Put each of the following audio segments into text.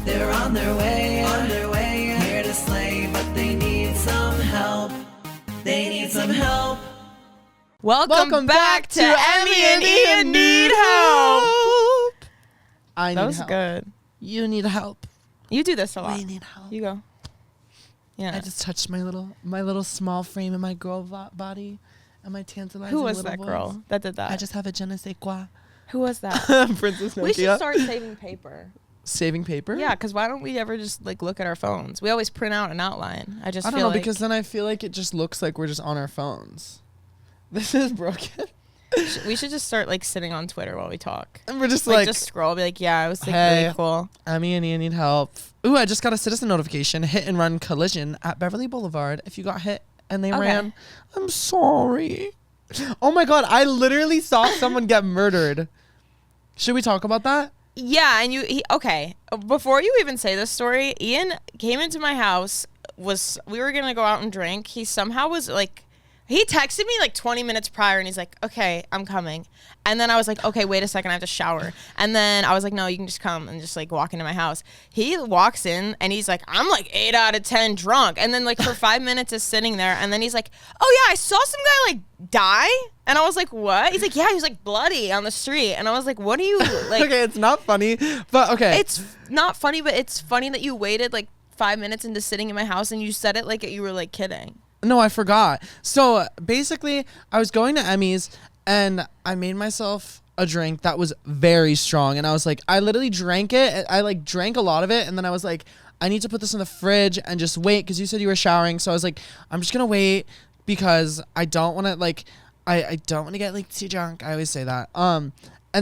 They're on their way, here to slay, but they need some help. They need some help. Welcome back to Emmy and Ian Need Help. I need That was help. good. You need help. You do this a lot. We need help. You go. Yeah. I just touched my little small frame in my girl body and my tantalizing Who was little that voice. girl that did that? I just have a je ne sais quoi. Who was that? Princess Nokia. We should start saving paper. Saving paper? Yeah, because why don't we ever just like look at our phones? We always print out an outline. I don't know, because then I feel like it just looks like we're just on our phones. This is broken. we should just start like sitting on Twitter while we talk. And we're just Like just scroll, be like, yeah, it was like hey, really cool. Emmy and Ian need help. Ooh, I just got a citizen notification. Hit and run collision at Beverly Boulevard. If you got hit and they ran, I'm sorry. Oh my God, I literally saw someone get murdered. Should we talk about that? Yeah, and okay. Before you even say this story, Ian came into my house. We were gonna go out and drink. He somehow was like, he texted me like 20 minutes prior, and he's like, "Okay, I'm coming." And then I was like, "Okay, wait a second, I have to shower." And then I was like, "No, you can just come and just like walk into my house." He walks in and he's like, "I'm like 8 out of 10 drunk." And then like for 5 minutes is sitting there, and then he's like, "Oh yeah, I saw some guy like die." And I was like, "What?" He's like, "Yeah, he was like bloody on the street." And I was like, "What are you like?" Okay, it's not funny, but okay. It's not funny, but it's funny that you waited like 5 minutes into sitting in my house and you said it like you were like kidding. No, I forgot. So basically, I was going to Emmy's and I made myself a drink that was very strong. And I was like, I literally drank it. I like drank a lot of it. And then I was like, I need to put this in the fridge and just wait because you said you were showering. So I was like, I'm just going to wait because I don't want to like, I don't want to get like too drunk. I always say that. And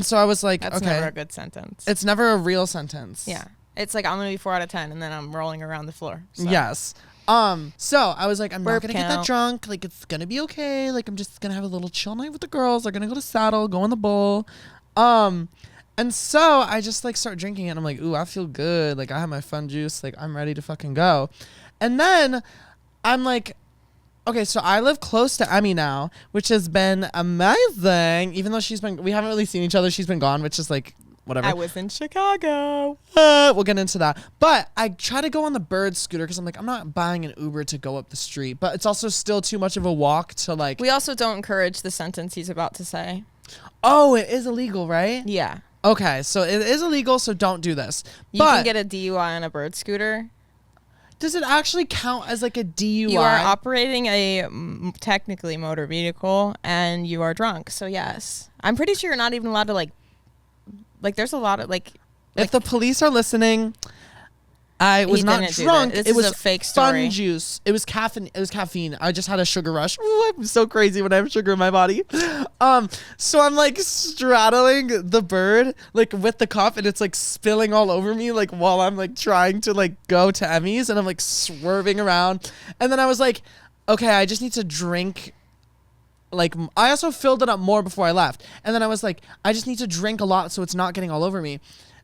so I was like, That's okay. never a good sentence. It's never a real sentence. Yeah. It's like, I'm going to be 4 out of 10 and then I'm rolling around the floor. So. Yes. So I was like, I'm not Burp gonna get that count. drunk. Like, it's gonna be okay. Like, I'm just gonna have a little chill night with the girls. They're gonna go to Saddle, go on the bowl. And so I just like start drinking it. And I'm like, ooh, I feel good. Like, I have my fun juice. Like, I'm ready to fucking go. And then I'm like, okay, so I live close to Emmy now, which has been amazing. Even though we haven't really seen each other. She's been gone, which is like, whatever. I was in Chicago. We'll get into that. But I try to go on the bird scooter because I'm like, I'm not buying an Uber to go up the street. But it's also still too much of a walk to like. We also don't encourage the sentence he's about to say. Oh, it is illegal, right? Yeah. Okay, so it is illegal, so don't do this. You can get a DUI on a bird scooter. Does it actually count as like a DUI? You are operating a technically motor vehicle and you are drunk. So yes. I'm pretty sure you're not even allowed to like there's a lot of like if the police are listening, I was not drunk. It was a fake story. Fun juice. It was caffeine. I just had a sugar rush. Ooh, I'm so crazy when I have sugar in my body. So I'm like straddling the bird like with the cup, and it's like spilling all over me like while I'm like trying to like go to Emmy's, and I'm like swerving around. And then I was like, okay, I just need to drink. Like, I also filled it up more before I left. And then I was like, I just need to drink a lot so it's not getting all over me.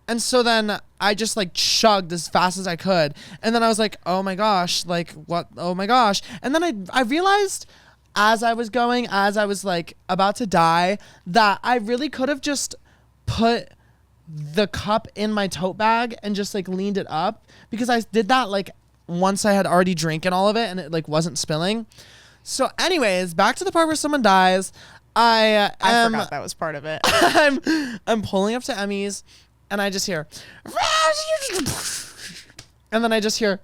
And so then I just like chugged as fast as I could. And then I was like, oh my gosh, like what? Oh my gosh. And then I realized as I was like about to die, that I really could have just put the cup in my tote bag and just like leaned it up, because I did that like once I had already drinking all of it and it like wasn't spilling. So anyways, back to the part where someone dies. I forgot that was part of it. I'm pulling up to Emmy's and I just hear and then I just hear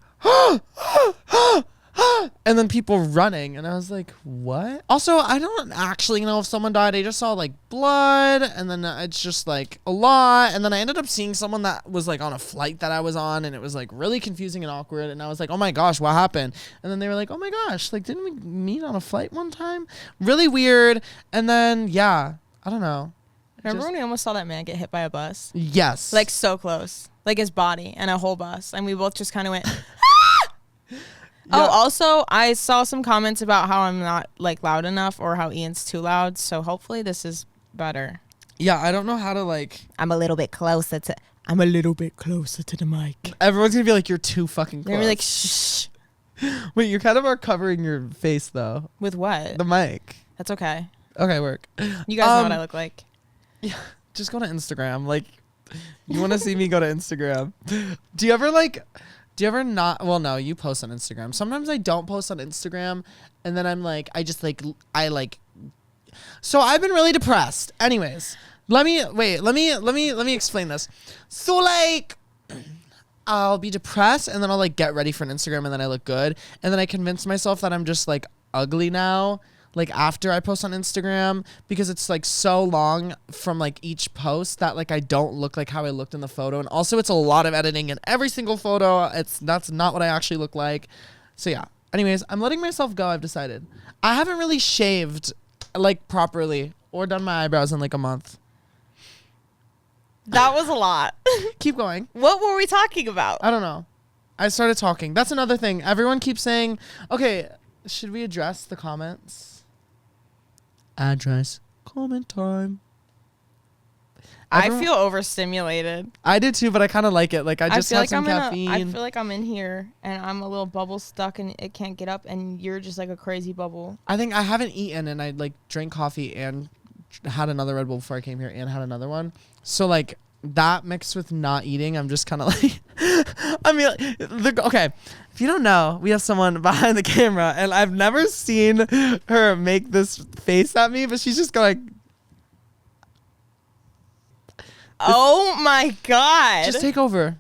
and then people running, and I was like, what? Also, I don't actually know if someone died. I just saw like blood, and then it's just like a lot, and then I ended up seeing someone that was like on a flight that I was on, and it was like really confusing and awkward, and I was like, oh my gosh, what happened? And then they were like, oh my gosh, like didn't we meet on a flight one time? Really weird. And then yeah, I don't know. Remember when we almost saw that man get hit by a bus? Yes. Like so close. Like his body and a whole bus. And we both just kind of went, Yeah. Oh, also, I saw some comments about how I'm not like loud enough or how Ian's too loud. So hopefully this is better. Yeah, I don't know how to like. I'm a little bit closer to the mic. Everyone's gonna be like, you're too fucking close. They're gonna be like, shh. Wait, you kind of are covering your face though. With what? The mic. That's okay. Okay, work. You guys know what I look like. Yeah, just go to Instagram. Like, You want to see me go to Instagram? Do you ever not? Well, no, you post on Instagram. Sometimes I don't post on Instagram, and then I'm like, So I've been really depressed. Anyways, let me explain this. So like, I'll be depressed, and then I'll like get ready for an Instagram, and then I look good, and then I convince myself that I'm just like ugly now. Like after I post on Instagram, because it's like so long from like each post that like I don't look like how I looked in the photo. And also it's a lot of editing in every single photo. That's not what I actually look like. So yeah. Anyways, I'm letting myself go. I've decided. I haven't really shaved like properly or done my eyebrows in like a month. That was a lot. Keep going. What were we talking about? I don't know. I started talking. That's another thing. Everyone keeps saying, okay, should we address the comments? Address comment time. I feel overstimulated. I did too, but I kind of like it. Like I just had some caffeine. I feel like I'm in here and I'm a little bubble stuck and it can't get up, and you're just like a crazy bubble. I think I haven't eaten, and I like drank coffee and had another Red Bull before I came here and had another one. So like that mixed with not eating, I'm just kind of like, I mean, okay. If you don't know, we have someone behind the camera, and I've never seen her make this face at me, but she's just going. Oh my God. Just take over.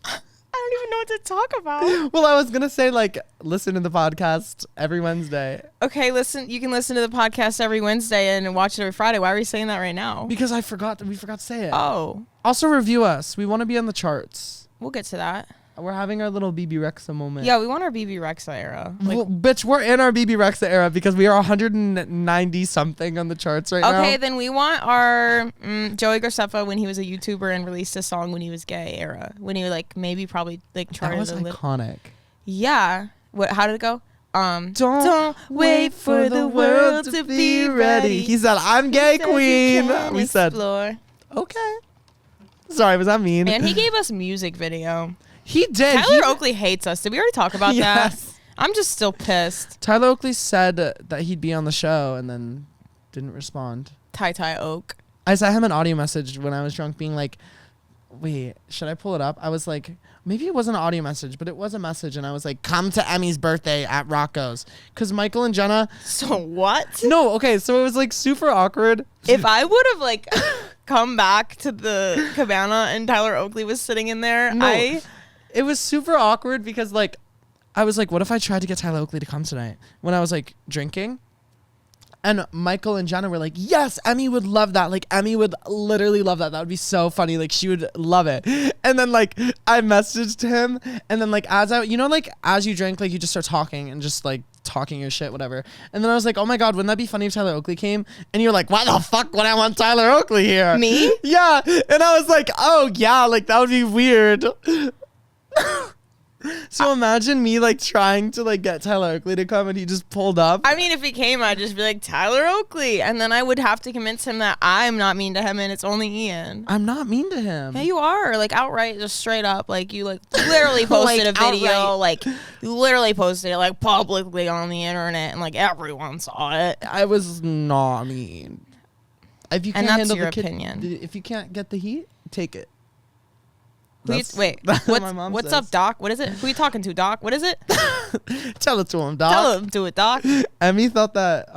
I don't even know what to talk about. Well, I was going to say, like, listen to the podcast every Wednesday. Okay, listen. You can listen to the podcast every Wednesday and watch it every Friday. Why are we saying that right now? Because we forgot to say it. Oh. Also, review us. We want to be on the charts. We'll get to that. We're having our little BB Rexa moment. Yeah, we want our BB Rexa era. Like, well, bitch, we're in our BB Rexa era because we are 190 something on the charts right now. Okay, then we want our Joey Graceffa when he was a YouTuber and released a song when he was gay era. When he like maybe probably like charted that was a little. iconic. Yeah. What? How did it go? Don't wait for the world to be ready. He said, "I'm gay queen." We said, "Okay." Sorry, was that mean? And he gave us music video. He did. Tyler Oakley hates us. Did we already talk about yes. that? I'm just still pissed. Tyler Oakley said that he'd be on the show and then didn't respond. Ty Oak. I sent him an audio message when I was drunk being like, wait, should I pull it up? I was like, maybe it wasn't an audio message, but it was a message. And I was like, come to Emmy's birthday at Rocco's. Because Michael and Jenna. So what? No, okay. So it was like super awkward. If I would have like come back to the cabana and Tyler Oakley was sitting in there, no. It was super awkward because, like, I was like, what if I tried to get Tyler Oakley to come tonight when I was, like, drinking? And Michael and Jenna were like, yes, Emmy would love that. Like, Emmy would literally love that. That would be so funny. Like, she would love it. And then, like, I messaged him. And then, like, as you drink, like, you just start talking and just, like, talking your shit, whatever. And then I was like, oh, my God, wouldn't that be funny if Tyler Oakley came? And you're like, why the fuck would I want Tyler Oakley here? Me? Yeah. And I was like, oh, yeah, like, that would be weird. So imagine me like trying to like get Tyler Oakley to come and he just pulled up. I mean, if he came, I'd just be like, Tyler Oakley. And then I would have to convince him that I'm not mean to him and it's only Ian. I'm not mean to him. Yeah, you are. Like outright, just straight up. Like you like literally posted like, a video. outright. Like you literally posted it like publicly on the internet and like everyone saw it. I was not mean. If you can't And that's handle your the opinion. If you can't get the heat, take it. Wait, That's what my mom what's says. up, Doc? What is it? Who are you talking to, Doc? What is it? Tell it to him, Doc. Tell him to it, Doc. Emmy thought that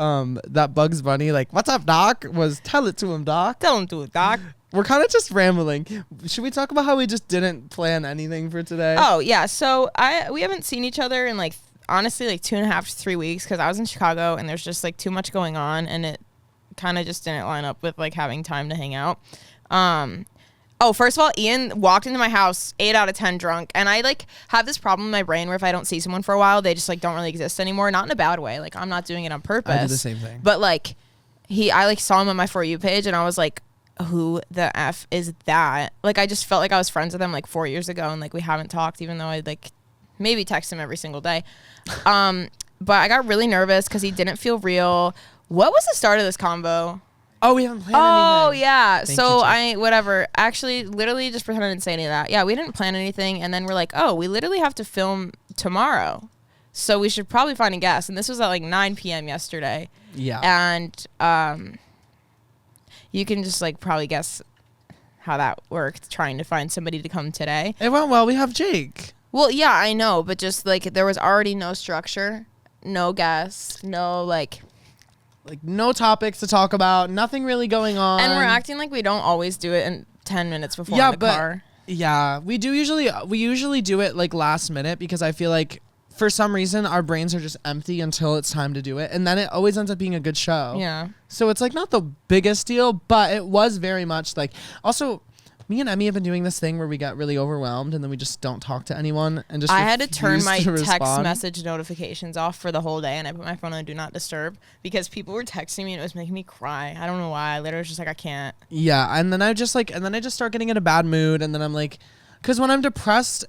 that Bugs Bunny, like, what's up, Doc, was tell it to him, Doc. Tell him to it, Doc. We're kind of just rambling. Should we talk about how we just didn't plan anything for today? Oh, yeah. So we haven't seen each other in like, honestly, like 2.5 to 3 weeks because I was in Chicago and there's just like too much going on and it kind of just didn't line up with like having time to hang out. Oh, first of all, Ian walked into my house 8 out of 10 drunk. And I like have this problem in my brain where if I don't see someone for a while, they just like don't really exist anymore. Not in a bad way. Like I'm not doing it on purpose. I do the same thing. But like I like saw him on my For You page and I was like, who the F is that? Like I just felt like I was friends with him like 4 years ago and like we haven't talked even though I'd like maybe text him every single day. But I got really nervous because he didn't feel real. What was the start of this convo? Oh, we haven't planned anything. Oh, yeah. Thank So you, whatever. Actually, literally just pretend I didn't say any of that. Yeah, we didn't plan anything. And then we're like, oh, we literally have to film tomorrow. So we should probably find a guest. And this was at like 9 p.m. yesterday. Yeah. And you can just like probably guess how that worked, trying to find somebody to come today. It went well. We have Jake. Well, yeah, I know, but just like there was already no structure, no guests, no like no topics to talk about, nothing really going on. and we're acting like we don't always do it in 10 minutes before Yeah, in the but car. yeah, we usually do it like last minute because I feel like for some reason our brains are just empty until it's time to do it, and then it always ends up being a good show. Yeah. So it's like not the biggest deal, but it was very much like also me and Emmy have been doing this thing where we got really overwhelmed and then we just don't talk to anyone and just I had to turn my refuse to text respond. message notifications off for the whole day, and I put my phone on Do Not Disturb because people were texting me and it was making me cry. I don't know why. I literally was just like, I can't. Yeah, and then I just start getting in a bad mood, and then I'm like, because when I'm depressed,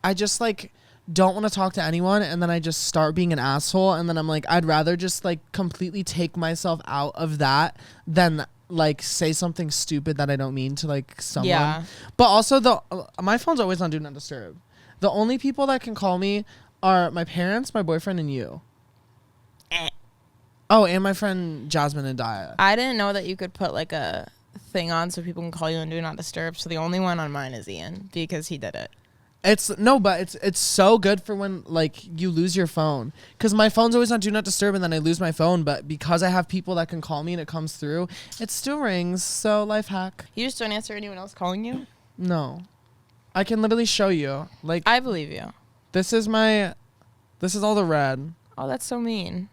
I just like don't want to talk to anyone, and then I just start being an asshole, and then I'm like, I'd rather just like completely take myself out of that than like say something stupid that I don't mean to like someone. Yeah. But also my phone's always on Do Not Disturb. The only people that can call me are my parents, my boyfriend, and you. Oh, and my friend Jasmine and Dia. I didn't know that you could put like a thing on so people can call you and Do Not Disturb. So the only one on mine is Ian because he did it. It's so good for when like you lose your phone, because my phone's always on Do Not Disturb and then I lose my phone, but because I have people that can call me and it comes through, it still rings. So life hack. You just don't answer anyone else calling you? No, I can literally show you. Like I believe you. this is all the red. Oh, that's so mean.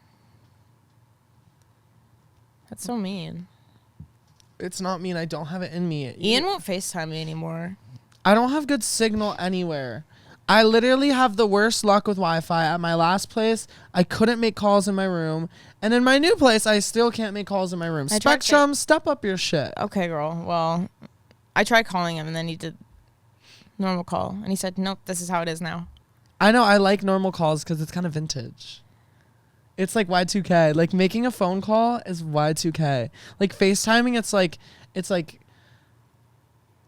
That's so mean. It's not mean. I don't have it in me. Ian won't FaceTime me anymore. I don't have good signal anywhere. I literally have the worst luck with Wi-Fi. At my last place, I couldn't make calls in my room. And in my new place, I still can't make calls in my room. I tried Spectrum, step up your shit. Okay, girl. Well, I tried calling him and then he did normal call. And he said, nope, this is how it is now. I know. I like normal calls because it's kind of vintage. It's like Y2K. Like making a phone call is Y2K. Like FaceTiming, it's like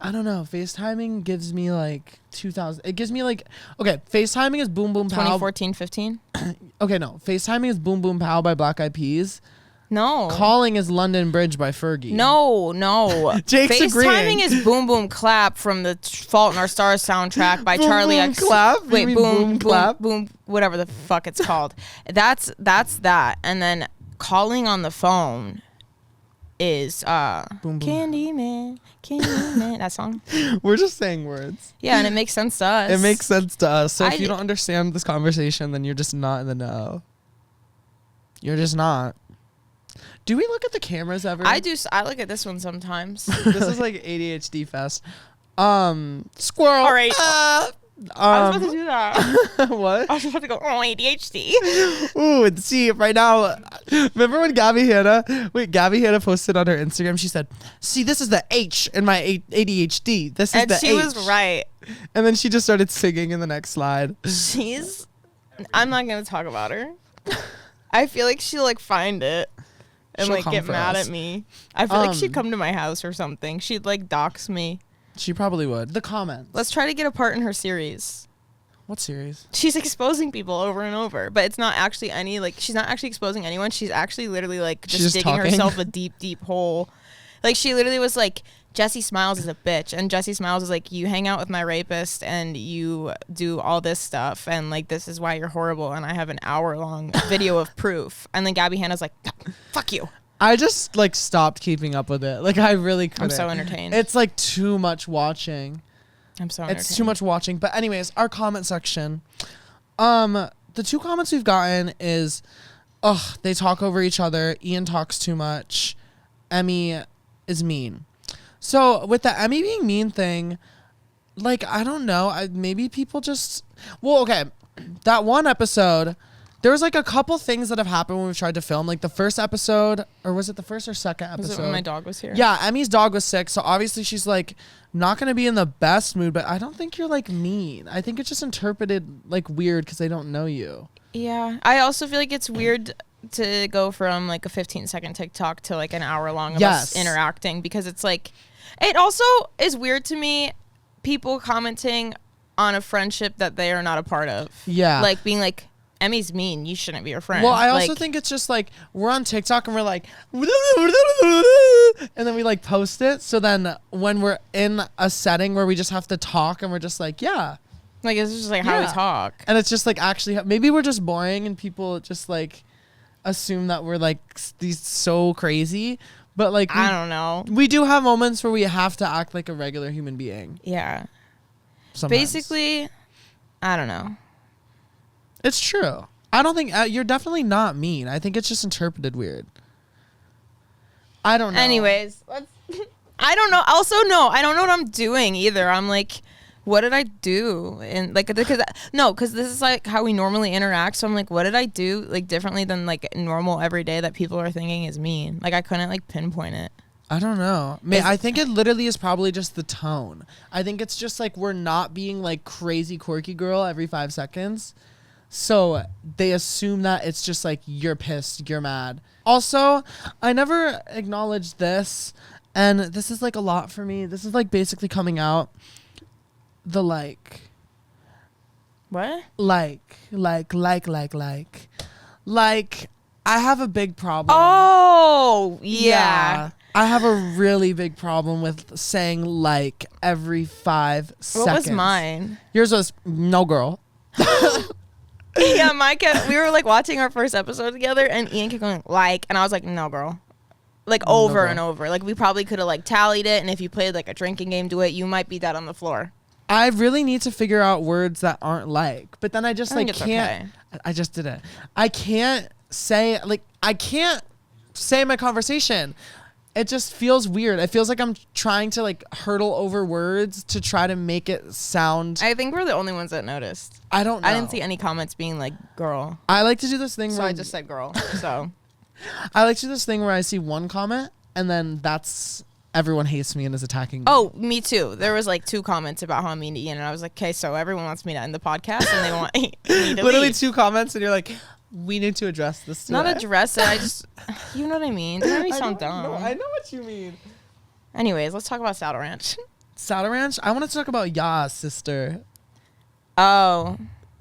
I don't know. FaceTiming gives me like 2000. It gives me like, okay, FaceTiming is Boom Boom Pow. 2014, 15? Okay, no. FaceTiming is Boom Boom Pow by Black Eyed Peas. No. Calling is London Bridge by Fergie. No. Jake's FaceTiming agreeing. is Boom Boom Clap from the Fault in Our Stars soundtrack by Boom Charlie Boom X. Clap? You Wait, mean boom, Boom Clap? boom, whatever the fuck it's called. That's that. And then calling on the phone is Boom Boom. Candyman, that song. We're just saying words. Yeah, and it makes sense to us. It makes sense to us. So I if you d- don't understand this conversation, then you're just not in the know. You're just not. Do we look at the cameras ever? I do. I look at this one sometimes. This is like ADHD fest. Squirrel. All right. I was about to do that. What? I was about to go, oh, ADHD. Ooh, and see, right now, remember when Gabby Hanna posted on her Instagram, she said, see, this is the H in my ADHD. This is And the she H. was right. And then she just started singing in the next slide. I'm not going to talk about her. I feel like she'll like find it and She'll like come get for mad us. at me. I feel like she'd come to my house or something. She'd like dox me. She probably would. The comments. Let's try to get a part in her series. What series? She's exposing people over and over, but it's not actually any like she's not actually exposing anyone. She's actually literally like She's just just digging talking? herself a deep hole. Like she literally was like, Jesse Smiles is a bitch, and Jesse Smiles is like, you hang out with my rapist and you do all this stuff, and like this is why you're horrible, and I have an hour-long video of proof. And then Gabby Hanna's like, fuck you. I just like stopped keeping up with it. Like I really couldn't. I'm so entertained. It's like too much watching. I'm so entertained. It's too much watching. But anyways, our comment section. The two comments we've gotten is, they talk over each other. Ian talks too much. Emmy is mean. So with the Emmy being mean thing, like I don't know. Maybe people just. Well, okay, that one episode. There was like a couple things that have happened when we've tried to film. Like the first episode, or was it the first or second episode? Was it when my dog was here? Yeah, Emmy's dog was sick, so obviously she's like not gonna be in the best mood. But I don't think you're like mean. I think it's just interpreted like weird because they don't know you. Yeah. I also feel like it's weird to go from like a 15-second TikTok to like an hour long of us interacting, because it's like, it also is weird to me, people commenting on a friendship that they are not a part of. Yeah. Like being like, Emmy's mean. You shouldn't be her friend. Well, I also Like, think it's just like we're on TikTok and we're like, and then we like post it. So then when we're in a setting where we just have to talk and we're just like, yeah. like it's just like how we Yeah. talk. And it's just like actually, maybe we're just boring and people just like assume that we're like these so crazy. But like, I don't know. we do have moments where we have to act like a regular human being. Yeah. Sometimes. Basically, I don't know. It's true. I don't think you're definitely not mean. I think it's just interpreted weird. I don't know. Anyways, I don't know. Also, no, I don't know what I'm doing either. I'm like, what did I do? And like, because this is like how we normally interact. So I'm like, what did I do like differently than like normal every day that people are thinking is mean? Like I couldn't like pinpoint it. I don't know. I think it literally is probably just the tone. I think it's just like we're not being like crazy quirky girl every 5 seconds. So they assume that it's just like you're pissed, you're mad. Also, I never acknowledged this, and this is like a lot for me. This is like basically coming out. The like I have a big problem. Oh, yeah. I have a really big problem with saying like every 5 seconds. What was mine? Yours was no girl. Yeah, we were like watching our first episode together and Ian kept going like, and I was like, no girl. Like over girl. and over. Like we probably could have like tallied it, and if you played like a drinking game to it, you might be dead on the floor. I really need to figure out words that aren't like, but then I just think like it's can't. okay. I just did it. I can't say my conversation. It just feels weird. It feels like I'm trying to like hurdle over words to try to make it sound. I think we're the only ones that noticed. I don't know. I didn't see any comments being like girl. I like to do this thing So where I just said girl. So I like to do this thing where I see one comment and then that's everyone hates me and is attacking me. oh, me too. There was like 2 comments about how I'm mean to Ian, and I was like, okay, so everyone wants me to end the podcast and they want me to Literally leave. 2 comments and you're like, we need to address this today. Not address it. I just, you know what I mean. Doesn't make me sound dumb. I know what you mean. Anyways, let's talk about Saddle Ranch. Saddle Ranch? I want to talk about Ya Sister. Oh,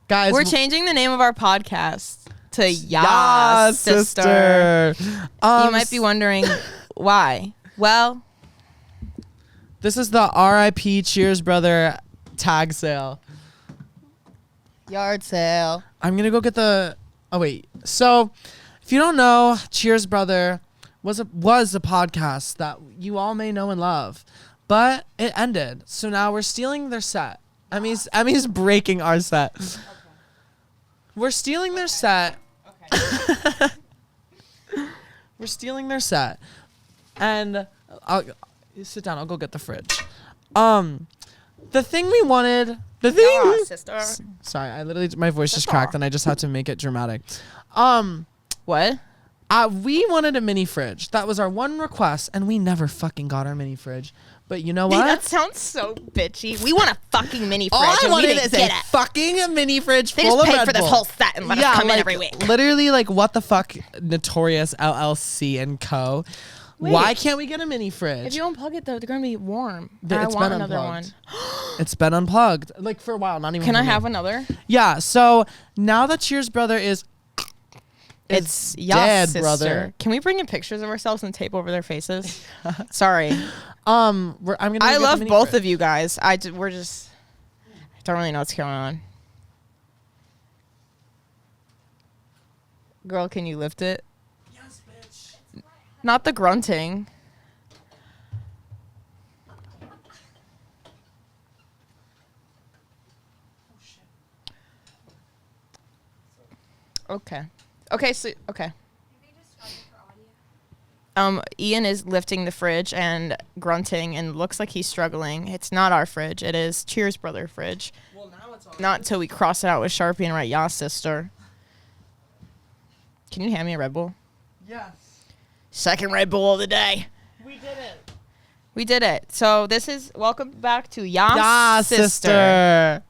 Guys, we're changing the name of our podcast to Ya Ya Sister. Sister. You might be wondering why. Well, this is the RIP Cheers Brother tag sale. yard sale. I'm going to go get the... Oh, wait. So, if you don't know, Cheers Brother was a podcast that you all may know and love. But it ended. So now we're stealing their set. Emmy's breaking our set. Okay. We're stealing their set. Okay. We're stealing their set. And I'll sit down. I'll go get the fridge. The thing we wanted... The thing... Ya Sister. Sorry, I literally... My voice just cracked and I just had to make it dramatic. What? We wanted a mini fridge. That was our one request, and we never fucking got our mini fridge. But you know what? That sounds so bitchy. We want a fucking mini fridge. All I and we wanted didn't is get a it. fucking mini fridge They full just of paid Red for this Bull. whole set and let us come in every week. Literally, like, what the fuck, Notorious LLC and Co. Wait. Why can't we get a mini fridge? If you unplug it though, they're gonna be warm. It's I want been another one. unplugged. It's been unplugged, like for a while. Not even. Can for I me. have another? Yeah. So now that Cheers Brother is It's Ya dead, Sister. brother. Can we bring in pictures of ourselves and tape over their faces? Sorry. I'm gonna. I love both of you guys. We're just. I don't really know what's going on. Girl, can you lift it? Yes, bitch. Not the grunting. Okay. Okay, so okay. Ian is lifting the fridge and grunting and looks like he's struggling. It's not our fridge. It is Cheers Brother fridge. Well, now it's Not until we cross it out with Sharpie and write Ya Sister. Can you hand me a Red Bull? Yes. Second Red Bull of the day. We did it. We did it. So this is welcome back to Ya Ya Sister.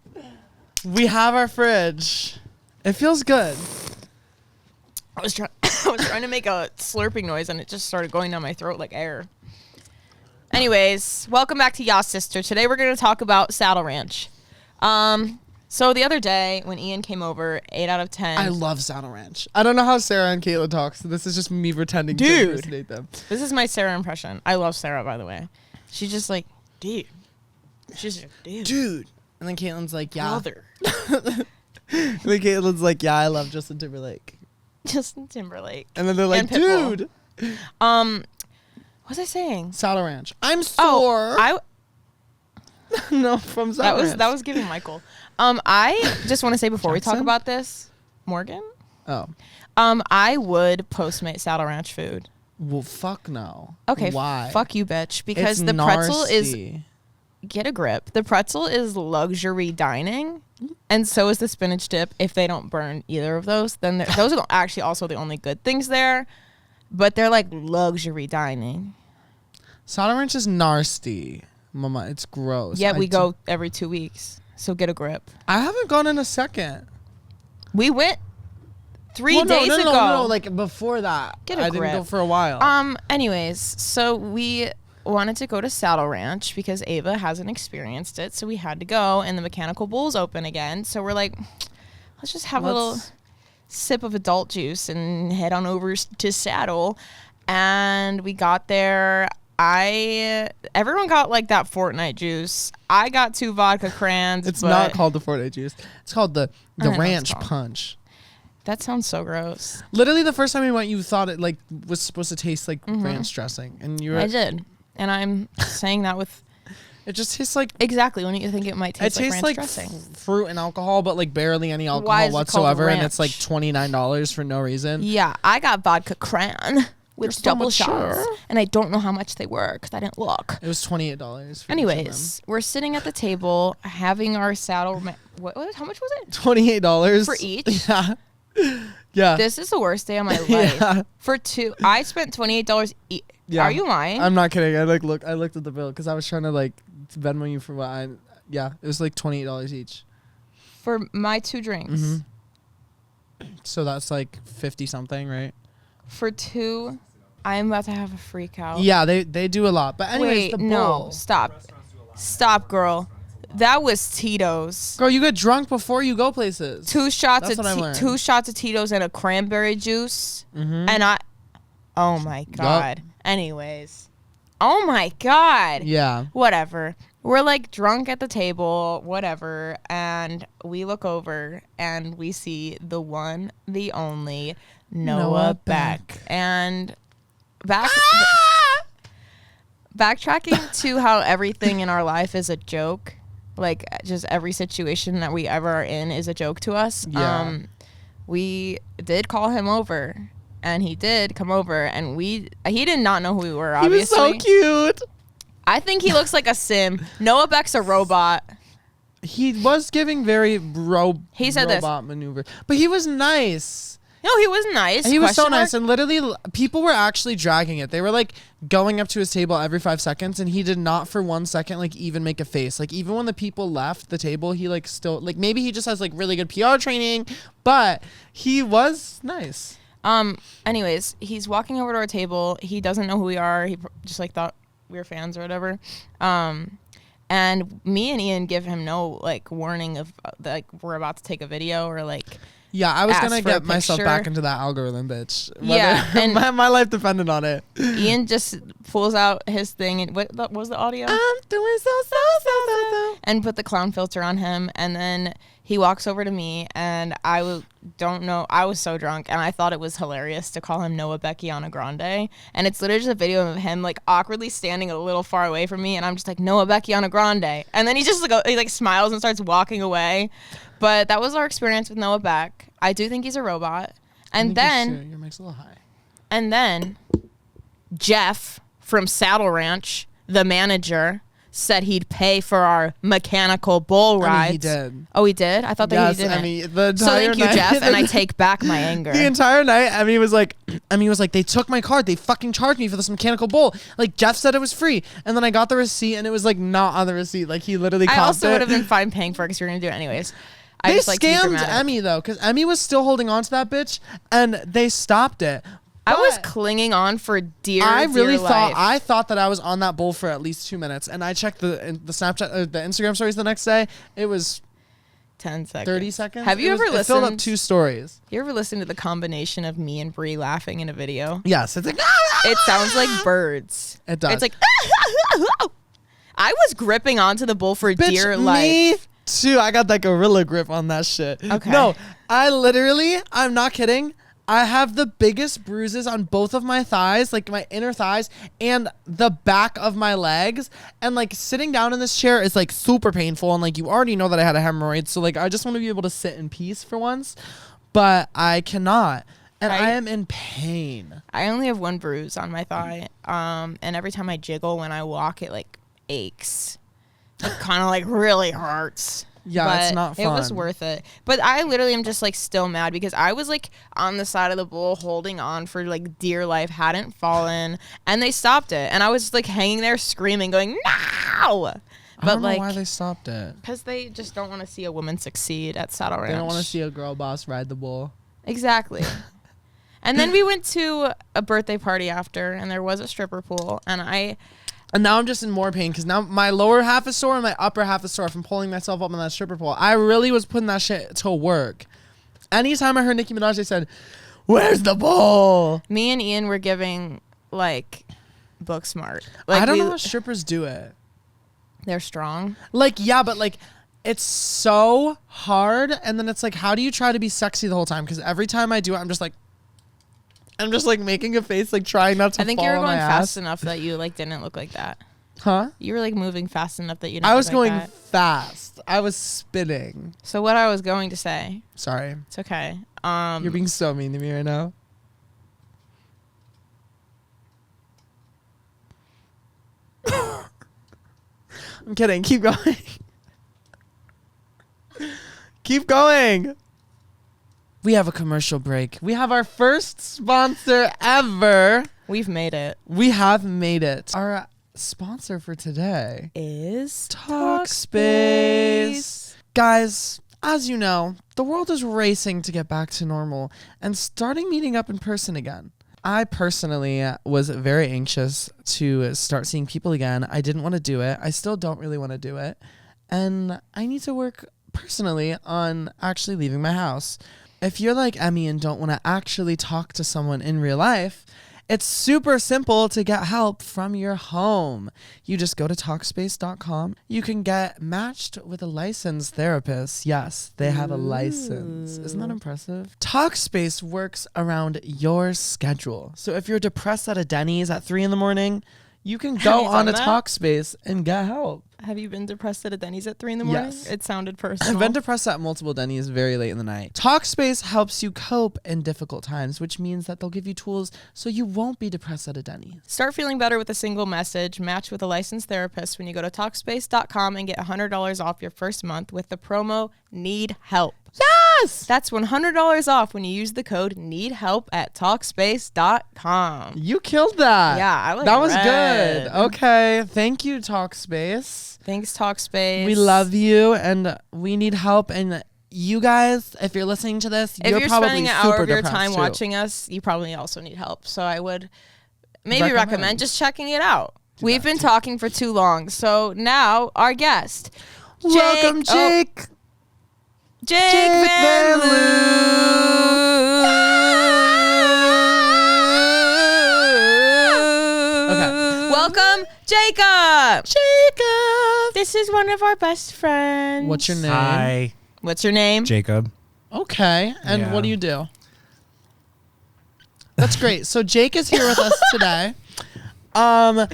We have our fridge. It feels good. I was trying to make a slurping noise and it just started going down my throat like air. Anyways, welcome back to Ya Sister. Today we're going to talk about Saddle Ranch. So the other day when Ian came over, 8 out of 10. I love Saddle Ranch. I don't know how Sarah and Kayla talk, so this is just me pretending to Dude. impersonate them. This is my Sarah impression. I love Sarah, by the way. She's just like, dude. She's like, Dude. And then Caitlin's like, yeah. brother. And then Caitlin's like, yeah, I love Justin Timberlake. Justin Timberlake. And then they're like, And Pitbull. dude. What was I saying? Saddle Ranch. I'm sore. I No, from Saddle Ranch. that was giving Michael. I just want to say before we talk Jackson? about this, Morgan. Oh. I would Postmate Saddle Ranch food. Well, fuck no. Okay, Why? fuck you, bitch. Because It's the pretzel is nasty. get a grip. The pretzel is luxury dining, and so is the spinach dip. If they don't burn either of those, then those are actually also the only good things there. But they're like luxury dining. Saddle Ranch is nasty. Mama, it's gross. Yet we go every 2 weeks. So get a grip. I haven't gone in a second. We went 3 days ago. No, like before that. Get a I didn't grip. go for a while. Anyways, so we wanted to go to Saddle Ranch because Ava hasn't experienced it, so we had to go, and the mechanical bull's open again. So we're like, let's just have a little sip of adult juice and head on over to Saddle. And we got there. Everyone got like that Fortnite juice. I got 2 vodka crayons. It's not called the Fortnite juice. It's called the I know what it's Ranch called. Punch. That sounds so gross. Literally, the first time we went, you thought it like was supposed to taste like ranch dressing, and you were. I did, and I'm saying that with It just tastes like. exactly when you think it might taste It tastes like like ranch dressing. fruit and alcohol, but like barely any Why alcohol is it called whatsoever, and it's like ranch? $29 for no reason. Yeah, I got vodka crayon with You're so double mature. shots, and I don't know how much they were because I didn't look. It was $28. For each of Anyways, we're sitting at the table having our saddle. How much was it? them. $28 For each? Yeah. Yeah. This is the worst day of my life. Yeah. For 2, I spent $28 each. Yeah. Are you lying? I'm not kidding. I looked at the bill because I was trying to like Venmo you for what I. Yeah, it was like $28 each. For my 2 drinks. So that's like 50 something, right? For 2, I'm about to have a freak out. Yeah, they do a lot. But anyways, Wait, the bowl. no, stop, girl. That was Tito's. Girl, you get drunk before you go places. 2 shots That's of what I learned. 2 shots of Tito's and a cranberry juice. Mm-hmm. And oh my god. Anyways, oh my god. Yeah. Whatever. We're like drunk at the table, whatever, and we look over and we see the one, the only Noah Beck. And backtracking to how everything in our life is a joke, like just every situation that we ever are in is a joke to us. Yeah. We did call him over, and he did come over, and he did not know who we were, He was obviously. so cute. I think he looks like a sim. Noah Beck's a robot. He was giving very He said this. robot maneuver, but he was nice. No, he was nice. He was so Question mark? nice, and literally people were actually dragging it. They were like going up to his table every 5 seconds, and he did not for 1 second like even make a face. Like even when the people left the table, he like still like maybe he just has like really good PR training, but he was nice. Anyways, he's walking over to our table. He doesn't know who we are. He just like thought we were fans or whatever. And me and Ian give him no like warning of like we're about to take a video or like. Yeah, I was Ask gonna for a get myself picture. back into that algorithm, bitch. Yeah, and- my life depended on it. Ian just pulls out his thing and what was the audio? I'm doing so. And put the clown filter on him, and then he walks over to me, and don't know. I was so drunk, and I thought it was hilarious to call him Noah Becchiana Grande, and it's literally just a video of him like awkwardly standing a little far away from me, and I'm just like Noah Becchiana Grande, and then he just like smiles and starts walking away. But that was our experience with Noah Beck. I do think he's a robot, and then Your mic's a little high. and then Jeff from Saddle Ranch, the manager, said he'd pay for our mechanical bull rides. I mean, he did. Oh, he did? I thought that Yes, he didn't. Emmy, the entire So thank you, night- Jeff, and I take back my anger. The entire night, Emmy was like, they took my card. They fucking charged me for this mechanical bull. Like, Jeff said it was free. And then I got the receipt, and it was, like, not on the receipt. Like, he literally I copped also it. would have been fine paying for it because you're going to do it anyways. I They just like to be scammed dramatic. Emmy, though, because Emmy was still holding on to that bitch, and they stopped it. I was But clinging on for dear I really dear thought life. I thought that I was on that bull for at least 2 minutes, and I checked the Snapchat, the Instagram stories the next day. It was 10 seconds. 30 seconds. Have you ever It filled up listened? 2 stories. You ever listened to the combination of me and Brie laughing in a video? Yes, it's like It sounds like birds. It does. It's like I was gripping onto the bull for Bitch, dear me life. too. I got that gorilla grip on that shit. Okay. No, I'm not kidding. I have the biggest bruises on both of my thighs, like my inner thighs and the back of my legs. And like sitting down in this chair is like super painful. And like you already know that I had a hemorrhoid. So like I just want to be able to sit in peace for once. But I cannot. And I am in pain. I only have one bruise on my thigh. And every time I jiggle when I walk, it like aches. It kind of like really hurts. Yeah, but it's not fun. It was worth it. But I literally am just like still mad because I was like on the side of the bull holding on for like dear life, hadn't fallen, and they stopped it. And I was like hanging there screaming, going, no! I But don't know like, why they stopped it. because they just don't want to see a woman succeed at Saddle Ranch. They don't want to see a girl boss ride the bull. Exactly. And then we went to a birthday party after, and there was a stripper pool, And now I'm just in more pain because now my lower half is sore and my upper half is sore from pulling myself up in that stripper pole. I really was putting that shit to work. Anytime I heard Nicki Minaj, they said, "Where's the ball?" me and Ian were giving like book smart. Like, I don't know how strippers do it. They're strong. Like, yeah, but like, it's so hard. And then it's like, how do you try to be sexy the whole time? Because every time I do it, I'm just like making a face, like trying not to. I think fall you were on going my fast ass. enough that you like didn't look like that. Huh? You were like moving fast enough that you didn't I was look like going that. fast. I was spinning. So what I was going to say, Sorry. it's okay. You're being so mean to me right now. I'm kidding. Keep going. Keep going. We have a commercial break. We have our first sponsor ever. We've made it. We have made it. Our sponsor for today Is Talkspace. Guys, as you know, the world is racing to get back to normal and starting meeting up in person again. I personally was very anxious to start seeing people again. I didn't want to do it. I still don't really want to do it. And I need to work personally on actually leaving my house. If you're like Emmy and don't want to actually talk to someone in real life, it's super simple to get help from your home. You just go to Talkspace.com. You can get matched with a licensed therapist. Yes, they have a license. Isn't that impressive? Talkspace works around your schedule. So if you're depressed at a Denny's at 3 a.m, you can go you on done to that? Talkspace and get help. Have you been depressed at a Denny's at 3 a.m? Yes. It sounded personal. I've been depressed at multiple Denny's very late in the night. Talkspace helps you cope in difficult times, which means that they'll give you tools so you won't be depressed at a Denny's. Start feeling better with a single message. Match with a licensed therapist when you go to Talkspace.com and get $100 off your first month with the promo Need Help. Yes! That's $100 off when you use the code Need Help at Talkspace.com. You killed that. Yeah, I like that was red. good. Okay. Thank you, Talkspace. Thanks, Talkspace. We love you and we need help. And you guys, if you're listening to this, If you're probably spending an super hour of your depressed time too. watching us, you probably also need help. So I would maybe recommend just checking it out. We've been talking for too long. So now our guest. Welcome, Jake. Jake Vanlue. Okay. Welcome, Jacob. Jacob. This is one of our best friends. What's your name? Hi, What's your name? Jacob. Okay. And Yeah. what do you do? That's great. So Jake is here with us today. And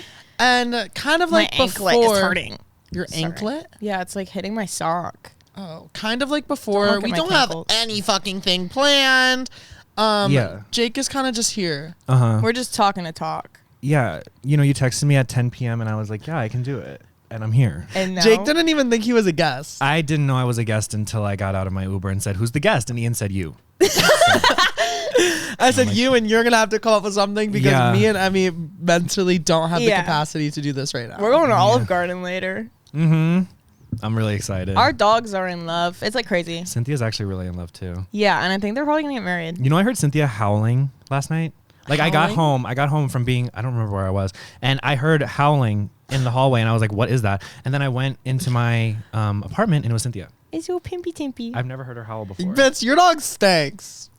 kind of My like anklet before is hurting. your Sorry. anklet? Yeah, it's like hitting my sock. Oh, kind of like Don't before. look at We my don't have pimples. any fucking thing planned. Yeah. Jake is kind of just here. We're just talking to talk. Yeah. You know, you texted me at 10 p.m. and I was like, yeah, I can do it. And I'm here. And now, Jake didn't even think he was a guest. I didn't know I was a guest until I got out of my Uber and said, who's the guest? And Ian said, you. I said you, and you're gonna have to come up with something because Yeah. me and Emmy mentally don't have the Yeah. capacity to do this right now. we're going to Olive Garden later. Mm-hmm. I'm really excited. Our dogs are in love. It's like crazy. Cynthia's actually really in love too. Yeah, and I think they're probably gonna get married. You know, I heard Cynthia howling last night. Like I got Howling? home from being, I don't remember where I was. And I heard howling in the hallway and I was like, what is that? And then I went into my apartment and it was Cynthia. It's so pimpy timpy. I've never heard her howl before. Bitch, your dog stinks.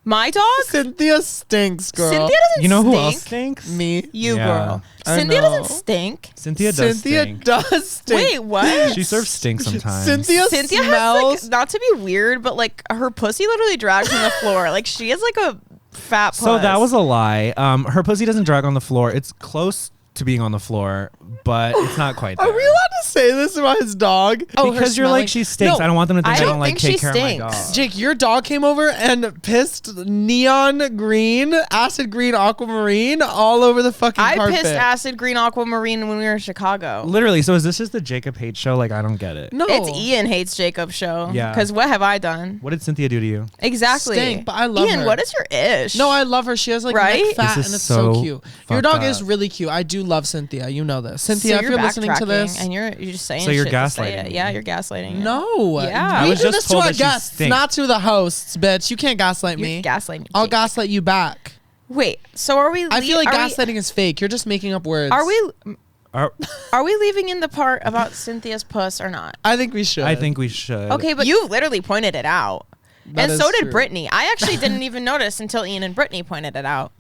My dog? Cynthia stinks, girl. Cynthia doesn't You know who stink. else stinks? Me. You, Yeah. girl. I Cynthia know. doesn't stink. Cynthia does Cynthia stink. does stink. Wait, what? She serves stink sometimes. Cynthia Cynthia smells. has, like, not to be weird, but, like, her pussy literally drags on the floor. Like, she is, like, a fat puss. So that was a lie. Her pussy doesn't drag on the floor. It's close to being on the floor, but it's not quite there. Are we allowed to say this about his dog? Oh, her Because you're smelling- like, she stinks. No, I don't want them to think I I don't don't like think she take care of my stinks. dog. Jake, your dog came over and pissed neon green, acid green, aquamarine all over the fucking I carpet. pissed acid green aquamarine when we were in Chicago. Literally. So is this just the Jacob hate show? Like, I don't get it. No, It's Ian hates Jacob show. Yeah. Because what have I done? What did Cynthia do to you? Exactly. Stink, but I love Ian, her. what is your ish? No, I love her. She has like Right? neck fat This is and it's so so cute. Your fucked dog up. is really cute. I do love Cynthia. You know this. So Cynthia, if you're listening to backtracking this, and you're just saying So you're shit to say gaslighting it. me. Yeah, you're gaslighting. it. no. Yeah. We I was do just this to told our that she guests, stinks. not to the hosts, bitch. You can't gaslight You're me. gaslighting me. I'll Jake. gaslight you back. Wait, so are we? I feel like are gaslighting is fake. You're just making up words. We, Are- are we leaving in the part about Cynthia's puss or not? I think we should. I think we should. Okay, but you literally pointed it out. That And is so did true. Brittany. I actually didn't even notice until Ian and Brittany pointed it out.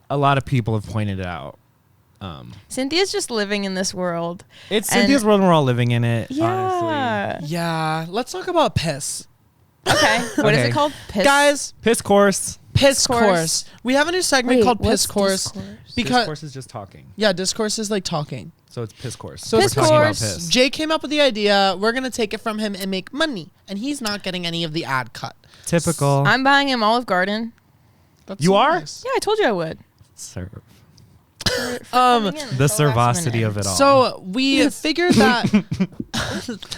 A lot of people have pointed it out. Cynthia's just living in this world. It's And- Cynthia's world and we're all living in it, honestly. Yeah. Yeah. Let's talk about piss. Okay. What is Okay. it called? Piss. Guys, Piss course. piss Course. course. We have a new segment Wait, called what's piss course. discourse? Because Piss course is just talking. yeah, discourse is like talking. So it's piss course. So Piss we're talking about course. piss. Jay came up with the idea. We're gonna take it from him and make money, and he's not getting any of the ad cut. Typical. I'm buying him Olive Garden. That's You are? nice. Yeah, I told you I would. Serve. The servosity of it all. So we figured that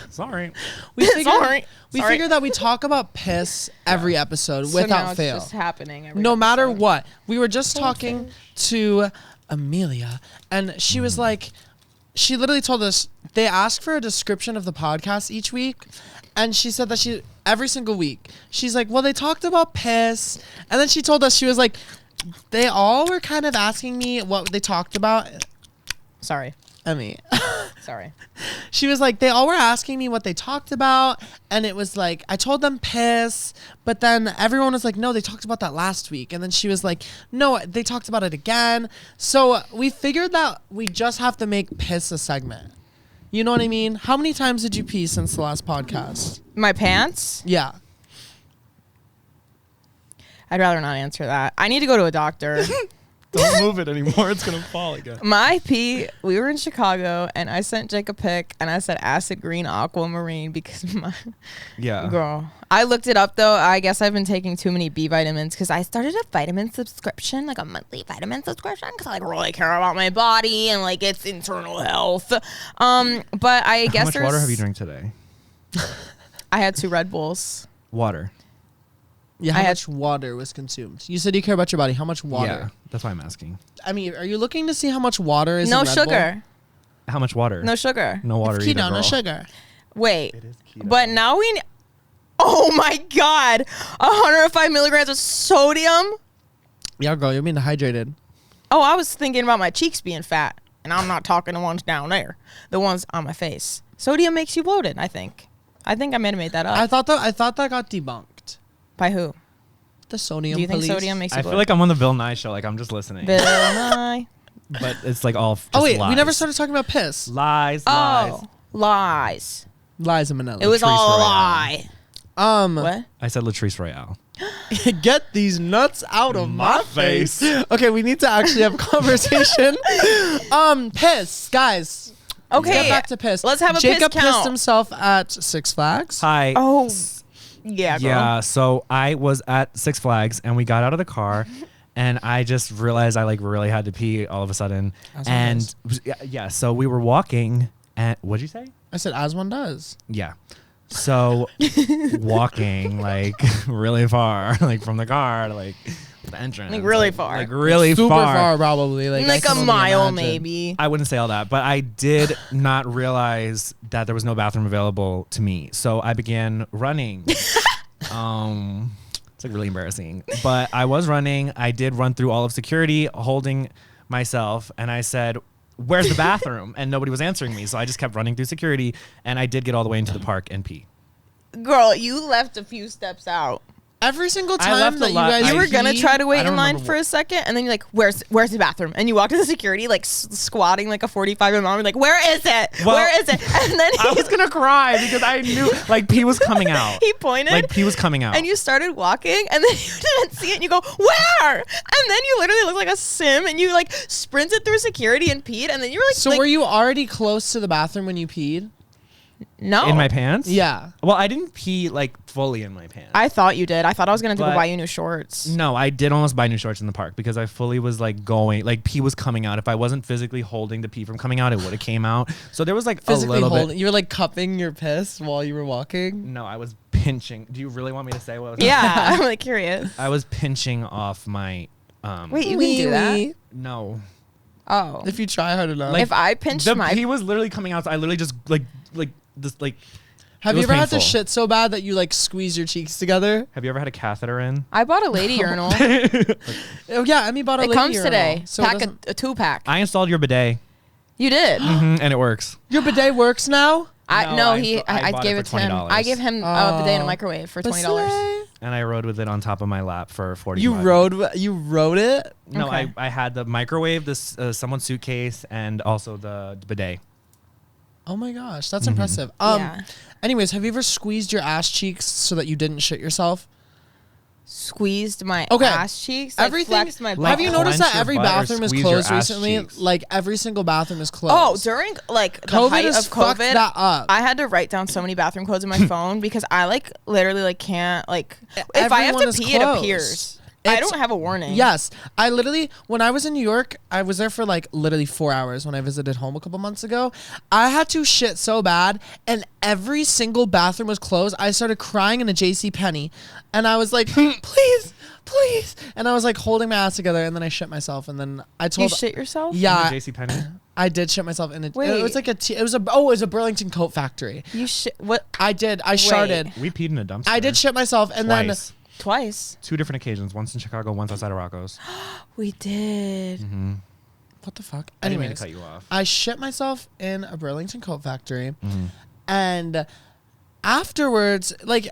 Sorry. we figured Sorry. we figured that we talk about piss every episode So now without it's fail. just happening. Every No matter episode. what. We were just talking to Amelia, and she was like, she literally told us they ask for a description of the podcast each week, and she said that she every single week she's like, well, they talked about piss, and then she told us she was like, they all were kind of asking me what they talked about. Sorry. Emmy. Sorry. She was like, they all were asking me what they talked about, and it was like, I told them piss, but then everyone was like, no, they talked about that last week, and then she was like, no, they talked about it again. So we figured that we just have to make piss a segment. You know what I mean? How many times did you pee since the last podcast? My pants? Yeah. I'd rather not answer that. I need to go to a doctor. Don't move it anymore. It's going to fall again. My pee, we were in Chicago and I sent Jake a pic and I said acid green aquamarine because my Yeah. girl. I looked it up though. I guess I've been taking too many B vitamins because I started a vitamin subscription, like a monthly vitamin subscription because I like really care about my body and like its internal health. But I guess How much water have you drank today? I had 2 Red Bulls. Water. Yeah, how I had- much water was consumed? You said you care about your body. How much Yeah. water? That's why I'm asking. I mean, are you looking to see how much water is No in Red Bull? sugar. How much water? No sugar. No water It's either, keto, no girl. sugar. Wait. It is keto. But now we. Oh my God. 105 milligrams of sodium. Yeah, girl, you're being dehydrated. Oh, I was thinking about my cheeks being fat. And I'm not talking the ones down there, the ones on my face. Sodium makes you bloated, I think. I think I might have made that up. I thought that got debunked. By who? The sodium Do you think police. sodium makes you I bloated? feel like I'm on the Bill Nye show. Like, I'm just listening. Bill Nye. But it's like all just Oh wait, lies. we never started talking about piss. Lies, lies. Oh, lies. Liza Minnelli. It was Latrice all a Royale. lie. What? I said Latrice Royale. Get these nuts out of my face. Okay, we need to actually have a conversation. Piss, guys. Okay. Get back to piss. Let's have a Jacob piss count. pissed himself at Six Flags. Hi. Oh, yeah, girl. Yeah, so I was at Six Flags and we got out of the car and I just realized I like really had to pee all of a sudden. As one And yeah, so we were walking and what'd you say? I said, as one does. Yeah. So walking like really far, like from the car to like the entrance. Like, really far. Like really Super far. far, probably. Like, I Like can a only mile, imagine. maybe. I wouldn't say all that, but I did not realize that there was no bathroom available to me. So I began running. It's like really embarrassing. But I was running. I did run through all of security holding myself and I said, "Where's the bathroom?" And nobody was answering me. So I just kept running through security and I did get all the way into the park and pee. Girl, you left a few steps out. Every single I time left a that you lot. guys You were gonna pee- try to I wait don't in line remember for a second, and then you're like, "Where's the bathroom?" And you walk to the security, like squatting like a 45-year-old mom. You're like, "Where is it? Well, Where is it?" And then I was gonna cry because I knew like pee was coming out. he pointed, Like pee was coming out. and you started walking, and then you didn't see it, and you go, "Where?" And then you literally look like a sim, and you like sprinted through security and peed, and then you were like, So were you already close to the bathroom when you peed? "No." in my pants? Yeah. Well, I didn't pee like fully in my pants. I thought you did. I thought I was gonna have to go But- buy you new shorts. No, I did almost buy new shorts in the park because I fully was like going, like pee was coming out. If I wasn't physically holding the pee from coming out, it would have came out. So there was like Physically a little holding. bit. You were like cupping your piss while you were walking. No, I was pinching. Do you really want me to say what was Yeah, I'm like curious. I was pinching off my. Wait, you can do that? No. Oh, If you try hard enough. Like, if I pinched The my pee was literally coming out. So I literally just like this like. Have it you was ever had to painful. shit so bad that you like squeeze your cheeks together? Have you ever had a catheter in? I bought a lady urinal. Oh yeah, Emmy bought a It lady comes urinal, today. So it Pack doesn't- a 2-pack. I installed your bidet, You did. and it works. your bidet works now. No, I bought gave it it for to him. $20. I gave him a bidet and a Oh. microwave for $20. And I rode with it on top of my lap for 40. You rode it. No, Okay. I had the microwave, this someone's suitcase, and also the bidet. Oh my gosh, that's impressive. Yeah. Anyways, have you ever squeezed your ass cheeks so that you didn't shit yourself? Squeezed my Okay. ass cheeks. Like Everything. flexed my Like Have you balls. noticed clench that your every butt or bathroom is squeeze your closed ass recently? cheeks. Like every single bathroom is Oh, closed. during like the COVID height has of fucked COVID, that up. I had to write down so many bathroom codes in my phone because I like literally like can't like if I have Everyone to is pee, it closed. appears. I It's- don't have a warning. Yes. I literally, when I was in New York, I was there for like literally 4 hours when I visited home a couple months ago. I had to shit so bad, and every single bathroom was closed. I started crying in a JC Penney, and I was like, please, please. And I was like holding my ass together, and then I shit myself, and then I You told. shit yourself? Yeah, JC Penney. I did shit myself in it. It Wait. was like it was a Burlington coat factory. You shit what? I did. I sharted. We peed in a dumpster. I did shit myself, and twice. Twice. 2 different occasions. Once in Chicago, once outside of Rocco's. We did. then what the fuck? I didn't mean Anyways, to cut you off. I shit myself in a Burlington coat factory, Mm-hmm. and afterwards, like,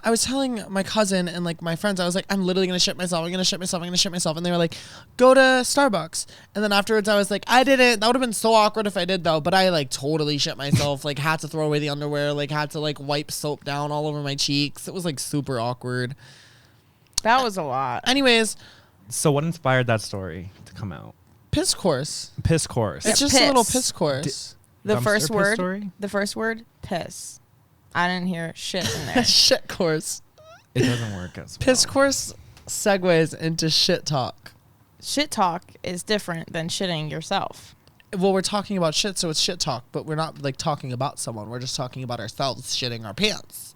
I was telling my cousin and like my friends, I was like, I'm literally gonna shit myself. I'm gonna shit myself. I'm gonna shit myself. And they were like, go to Starbucks. And then afterwards, I was like, I didn't. That would have been so awkward if I did though. But I like totally shit myself. Like had to throw away the underwear. Like had to like wipe soap down all over my cheeks. It was like super awkward. That was a lot. Anyways, So what inspired that story to come out? piss course. Piss course. It's Yeah, just a little piss. piss course. The Dumpster first piss word. story? The first word. Piss. I didn't hear shit in there. Shit course. It doesn't work as well. Piss course segues into shit talk. Shit talk is different than shitting yourself. Well, we're talking about shit, so it's shit talk, but we're not like talking about someone. We're just talking about ourselves shitting our pants.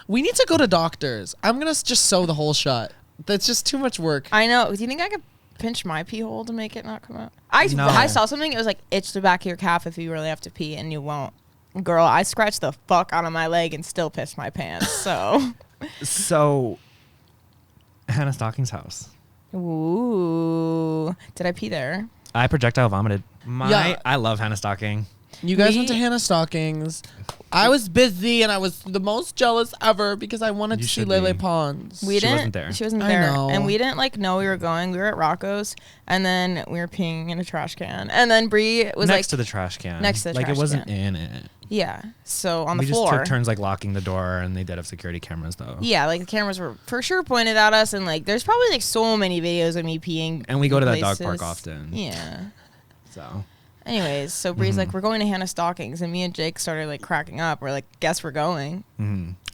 We need to go to doctors. I'm gonna just sew the hole shut. That's just too much work. I know. Do you think I could pinch my pee hole to make it not come out? No. I saw something. It was like itch the back of your calf if you really have to pee, and you won't. Girl, I scratched the fuck out of my leg and still pissed my pants. So, So, Hannah Stocking's house. ooh, did I pee there? I projectile vomited. Yeah. I love Hannah Stocking. You guys We- went to Hannah Stockings. I was busy and I was the most jealous ever because I wanted You to see should Lele be. Pons. We She didn't. wasn't there. She wasn't I there, know. and we didn't like know we were going. We were at Rocco's, and then we were peeing in a trash can, and then Bree was next like, to the trash can. next to the like trash it wasn't can. in it. yeah. So on we the just floor. took turns like locking the door, and they did have security cameras though. Yeah, like the cameras were for sure pointed at us, and like there's probably like so many videos of me peeing. And we go to that places. dog park often. Yeah. So Anyways, so Bree's like, we're going to Hannah Stockings, and me and Jake started like cracking up. We're like, guess we're going.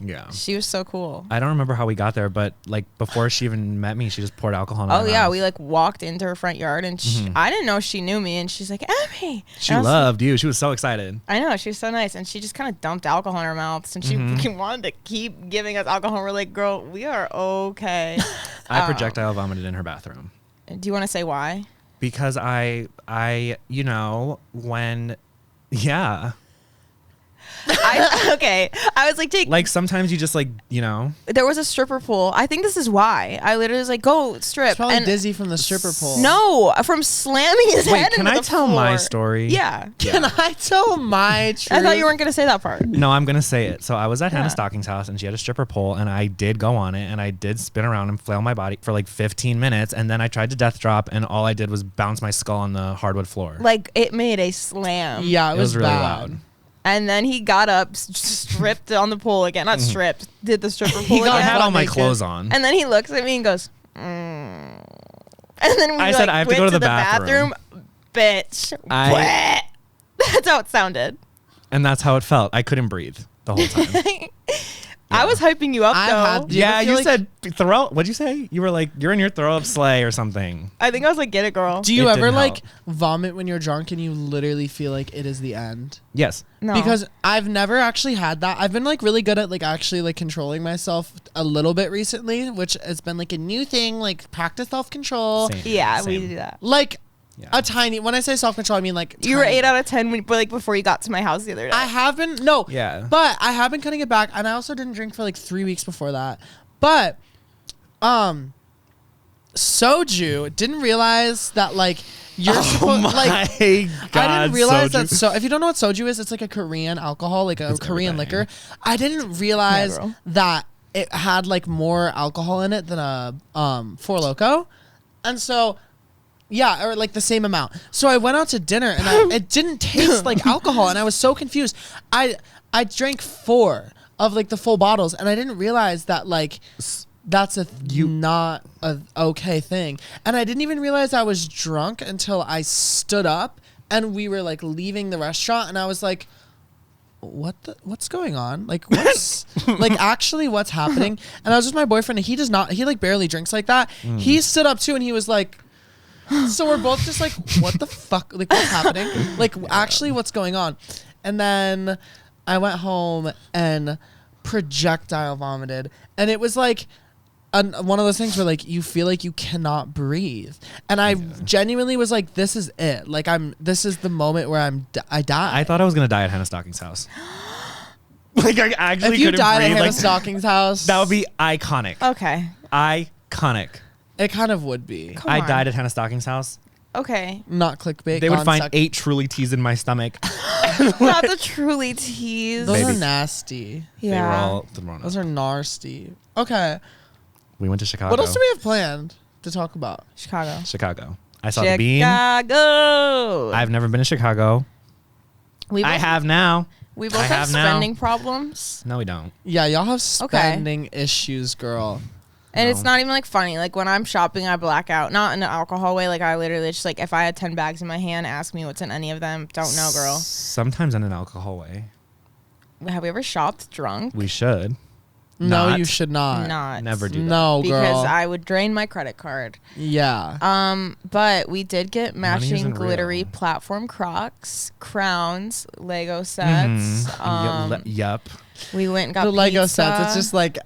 yeah. She was so cool. I don't remember how we got there, but like before she even met me, she just poured alcohol in my Oh yeah, mouth. we like walked into her front yard, and I didn't know she knew me, and she's like, Emmy. She And I was loved you. She was so excited. I know, she was so nice, and she just kind of dumped alcohol in her mouth, and she freaking wanted to keep giving us alcohol. We're like, girl, we are okay. I projectile vomited in her bathroom. Do you want to say why? Because I, you know, when, yeah. Okay. I was like, Like sometimes you just like, you know. there was a stripper pole. I think this is why. I literally was like, go strip. It's probably and dizzy from the stripper pole. No, from slamming his Wait, head can into I the tell floor. my story? Yeah. Can I tell my truth? I thought you weren't going to say that part. No, I'm gonna say it. So I was at Yeah. Hannah Stocking's house, and she had a stripper pole, and I did go on it, and I did spin around and flail my body for like 15 minutes, and then I tried to death drop, and all I did was bounce my skull on the hardwood floor. Like, it made a slam. Yeah, it it was really bad. loud. And then he got up, stripped on the pole again. Not stripped, did the stripper pole got I again. had all my naked. clothes on. And then he looks at me and goes, And then we I said, I have to went go to to the bathroom. Bitch. I- That's how it sounded. And that's how it felt. I couldn't breathe the whole time. I was hyping you up, I've though. had- Do you Yeah, ever feel you like- said throw. What'd you say? You were like, you're in your throw up sleigh or something. I think I was like, get it, girl. Do you It ever didn't like help. vomit when you're drunk and you literally feel like it is the end? Yes. No. Because I've never actually had that. I've been like really good at like actually like controlling myself a little bit recently, which has been like a new thing, like practice self-control. Same. Yeah, we Same. do that. Like Yeah. a tiny, when I say self-control, I mean like You were tiny. 8 out of 10 but like before you got to my house the other day. I have been, no. Yeah. But I have been cutting it back, and I also didn't drink for like 3 weeks before that. But, soju, didn't realize that like you're supposed like. God, I didn't realize soju. that. So if you don't know what soju is, it's like a Korean alcohol, like a It's Korean everything. liquor. I didn't realize girl. that it had like more alcohol in it than a Four Loko, and so. Yeah, or like the same amount. So I went out to dinner and it didn't taste like alcohol, and I was so confused. I drank 4 of like the full bottles, and I didn't realize that like that's not a okay thing. And I didn't even realize I was drunk until I stood up and we were like leaving the restaurant, and I was like, what's going on? Like what's like actually what's happening? And I was with my boyfriend, and he like barely drinks like that. He stood up too, and he was like, so we're both just like, what the fuck? Like, what's happening? Like, actually, what's going on? And then I went home and projectile vomited. And it was like one of those things where, like, you feel like you cannot breathe. And I genuinely was like, this is it. Like, this is the moment where I die. I thought I was gonna die at Hannah Stocking's house. Like I actually if you couldn't died at breathe. Hannah Like, Stocking's house, that would be iconic. Okay. Iconic. it kind of would be. Come I on. died at Hannah Stocking's house. Okay. Not clickbait. They would gone find sec- 8 Truly teas in my stomach. Not the truly teas. Those Baby. are nasty. They were Yeah. all thrown Those up. are nasty. Okay. We went to Chicago. What else do we have planned to talk about? Chicago. Chicago. I saw the beam. Chicago. I've never been to Chicago. we both, I have now. We both I have have now. spending problems. No, we don't. Yeah, y'all have Okay. spending issues, girl. And it's No. not even like funny. Like when I'm shopping, I black out. Not in an alcohol way. Like I literally just like if I had 10 bags in my hand, ask me what's in any of them. Don't know, girl. Sometimes in an alcohol way. Have we ever shopped drunk? We should. No, Not. you should not. Not. Never do that. No, girl. Because I would drain my credit card. yeah. But we did get matching isn't glittery real. platform Crocs, crowns, Lego sets. Yup. We went and got The Lego pizza. sets. It's just like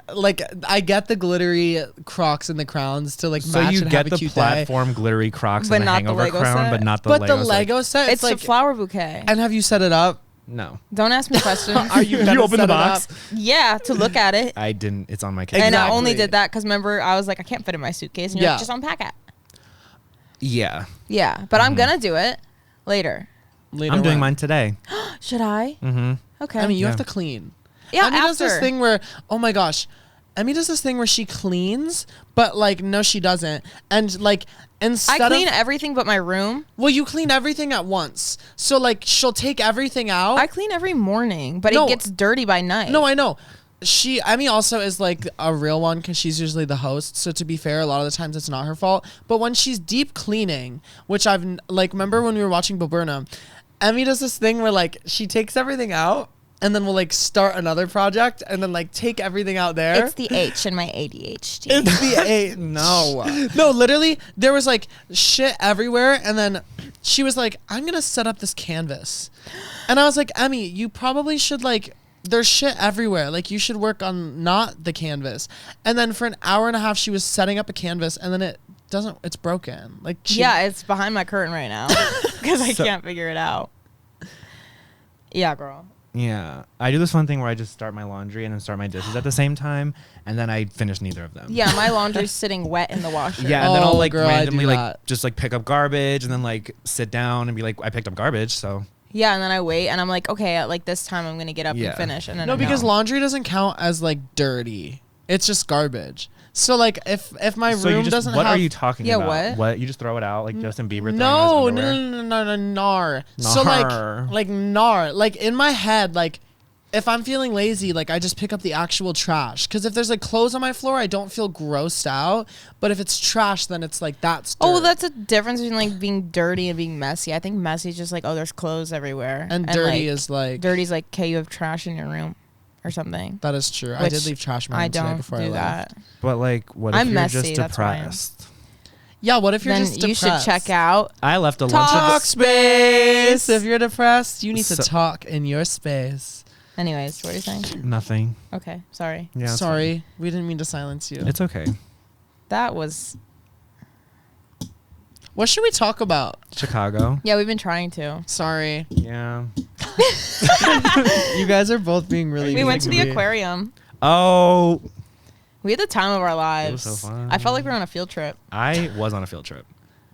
I get the glittery Crocs and the crowns to like So match you and get have a the cute day. platform glittery Crocs But and the not the hangover Lego crown, set. but not the But Lego the set. Lego set, It's like, a flower bouquet. and have you set it up? No. Don't ask me questions. Are you? You gonna open the set it box? up? Yeah, to look at it. I didn't. It's on my case. And I only Exactly. did that because remember I was like I can't fit in my suitcase. And you're Yeah. like, just unpack it. Yeah. Yeah, but I'm gonna do it later. Later I'm doing when? mine today. Should I? Mm-hmm. Okay. I mean, you Yeah. have to clean. yeah, Emmy does this after. thing where, oh my gosh, Emmy does this thing where she cleans, but like no, she doesn't, and like I instead clean of everything but my room. well, you clean everything at once. So like she'll take everything out. I clean every morning, but No. it gets dirty by night. No, I know. Emmy also is like a real one because she's usually the host. So to be fair, a lot of the times it's not her fault. But when she's deep cleaning, which like, remember when we were watching Boburna, Emmy does this thing where like she takes everything out and then we'll like start another project and then like take everything out there. It's the H in my ADHD. It's the eight. No, literally, there was like shit everywhere. And then she was like, I'm going to set up this canvas. And I was like, Emmy, you probably should like, there's shit everywhere. Like, you should work on not the canvas. And then for an hour and a half, she was setting up a canvas and then it's broken. Like, Yeah, it's behind my curtain right now because I can't figure it out. Yeah, girl. Yeah, I do this fun thing where I just start my laundry and then start my dishes at the same time, and then I finish neither of them. Yeah, my laundry's sitting wet in the washer. Yeah, and then I'll like girl, I do randomly like that. just like pick up garbage and then like sit down and be like, I picked up garbage, so Yeah, and then I wait, and I'm like, okay, at like this time I'm gonna get up Yeah. and finish, and then No, because laundry doesn't count as like dirty. It's just garbage. So like if my so you room just, doesn't what have are you talking Yeah, about? what? You just throw it out like Justin Bieber? no, throwing out his underwear? no, nar. So Nar. like nar. Like in my head, like if I'm feeling lazy, like I just pick up the actual trash. Because if there's like clothes on my floor, I don't feel grossed out. But if it's trash, then it's like that's dirt. Oh, that's a difference between like being dirty and being messy. I think messy is just like, oh, there's clothes everywhere, and dirty like, is like dirty's like, okay, you have trash in your room or something. that is true. I Which did leave trash in my I room today don't before do I left. that. But like, what if I'm you're messy, just that's why I am. depressed? Yeah, what if you're Then just you depressed? should check out. I left a Talk lunch. Talk space. If you're depressed, you need to So- talk in your space. Anyways, what are you saying? Nothing. Okay, sorry. Yeah. it's Sorry, we didn't mean to silence you. fine. It's okay. That was What should we talk about? Chicago. yeah. We've been trying to. Sorry. Yeah. You guys are both being really We mean went to the me. aquarium. Oh, We had the time of our lives. was so fun. I felt like we were on a field trip. I was on a field trip.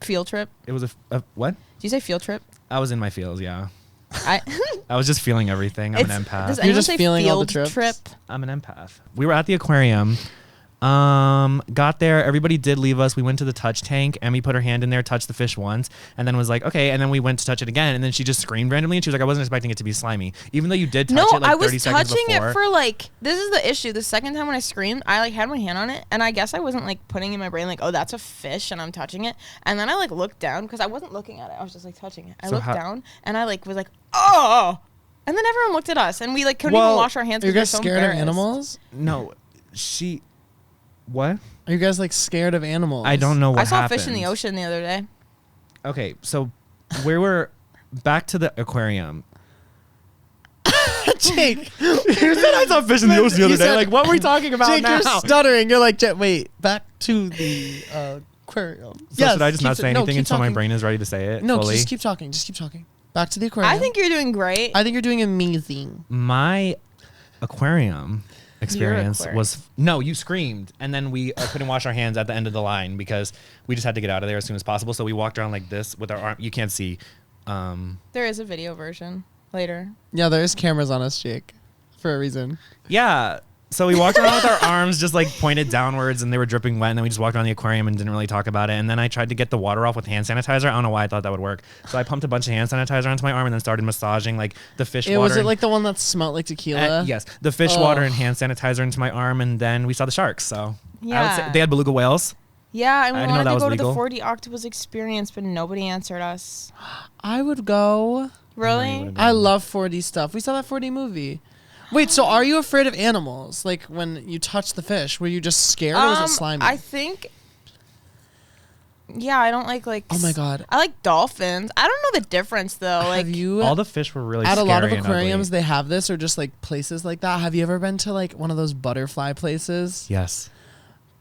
Field trip? It was a what? Did you say field trip? I was in my feels. Yeah. I. I was just feeling everything. I'm an Does empath. You're anyone just say feeling all the field trips? trip? I'm an empath. We were at the aquarium. Got there. Everybody did leave us. We went to the touch tank. Emmy put her hand in there, touched the fish once, and then was like, okay. And then we went to touch it again, and then she just screamed randomly, and she was like, I wasn't expecting it to be slimy, even though you did touch No, it like I 30 was seconds touching before. it for like. This is the issue. The second time when I screamed, I like had my hand on it, and I guess I wasn't like putting in my brain like, oh, that's a fish, and I'm touching it. And then I like looked down because I wasn't looking at it. I was just like touching it. I So looked how- down, and I like was like, oh. And then everyone looked at us, and we like couldn't even Well, wash our hands. Are you 'cause we were guys so scared of embarrassed. animals? No, what? Are you guys like scared of animals? I don't know what I saw happened. a fish in the ocean the other day. Okay, so we were back to the aquarium. Jake, You said I saw fish in the ocean the You other day. said- Like, what were we talking about Jake, now? you're stuttering. You're like, wait, back to the aquarium. So should I just keep not say no, anything keep until my talking. brain is ready to say it No, fully? just keep talking. Just keep talking. Back to the aquarium. I think you're doing great. I think you're doing amazing. My aquarium experience aquarium. was no, you screamed, and then we couldn't wash our hands at the end of the line because we just had to get out of there as soon as possible. So we walked around like this with our arm. You can't see. There is a video version later. Yeah, there's cameras on us, Jake, for a reason. Yeah. So we walked around with our arms just like pointed downwards, and they were dripping wet. And then we just walked around the aquarium and didn't really talk about it. And then I tried to get the water off with hand sanitizer. I don't know why I thought that would work. So I pumped a bunch of hand sanitizer onto my arm and then started massaging like the fish water. Was it and- like the one that smelled like tequila? yes, the fish water and hand sanitizer into my arm, and then we saw the sharks. So I would Yeah. say they had beluga whales. Yeah, and we I didn't know wanted that to was go to legal. the 4D Octopus Experience, but nobody answered us. I would go. Really? I love 4D stuff. We saw that 4D movie. Wait, so are you afraid of animals? Like when you touch the fish, were you just scared or was it slimy? I think. Yeah, I don't like Oh my God. I like dolphins. I don't know the difference though. Like, have you All the fish were really at a lot of scary and aquariums ugly. they have this or just like places like that? Have you ever been to like one of those butterfly places? Yes.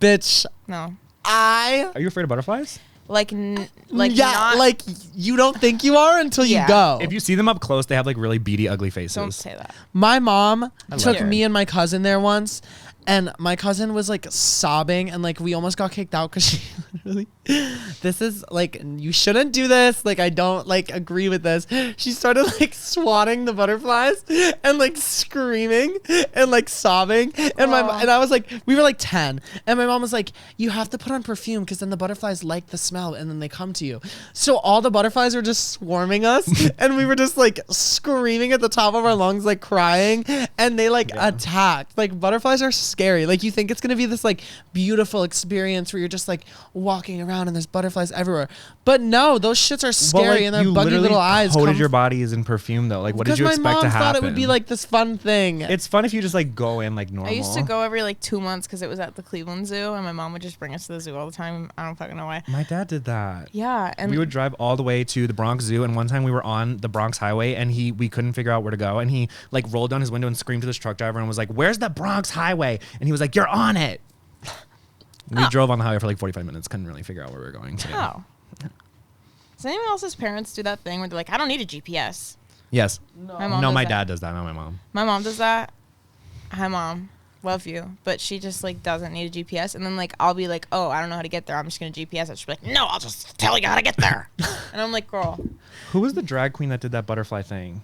Bitch, no, I Are you afraid of butterflies? like yeah, not, like you don't think you are until Yeah. you go. If you see them up close, they have like really beady, ugly faces. don't say that. My mom took love it. me and my cousin there once, and my cousin was like sobbing, and like we almost got kicked out because she literally, this is like, you shouldn't do this. Like, I don't like agree with this. She started like swatting the butterflies and like screaming and like sobbing. And and I was like, we were like 10, and my mom was like, you have to put on perfume because then the butterflies like the smell and then they come to you. So all the butterflies were just swarming us, and we were just like screaming at the top of our lungs, like crying, and they like attacked. Like butterflies are scary. Like you think it's gonna be this like beautiful experience where you're just like walking around and there's butterflies everywhere, but no, those shits are scary, and their you buggy literally little eyes. coated your bodies in perfume though. Like, what did because you my expect mom to happen? thought it would be like this fun thing. It's fun if you just like go in like normal. I used to go every like 2 months because it was at the Cleveland Zoo, and my mom would just bring us to the zoo all the time. I don't fucking know why. My dad did that. Yeah, and We would drive all the way to the Bronx Zoo, and one time we were on the Bronx Highway, and we couldn't figure out where to go, and he like rolled down his window and screamed to this truck driver and was like, "Where's the Bronx Highway?" And he was like, "You're on it." We drove on the highway for like 45 minutes, couldn't really figure out where we were going to. How? Does anyone else's parents do that thing where they're like, I don't need a GPS? Yes. My mom No, does my that. dad does that, not my mom. My mom does that. Hi, Mom. Love you. But she just, like, doesn't need a GPS. And then, like, I'll be like, oh, I don't know how to get there. I'm just going to GPS it. She'll be like, no, I'll just tell you how to get there. And I'm like, girl. Who was the drag queen that did that butterfly thing?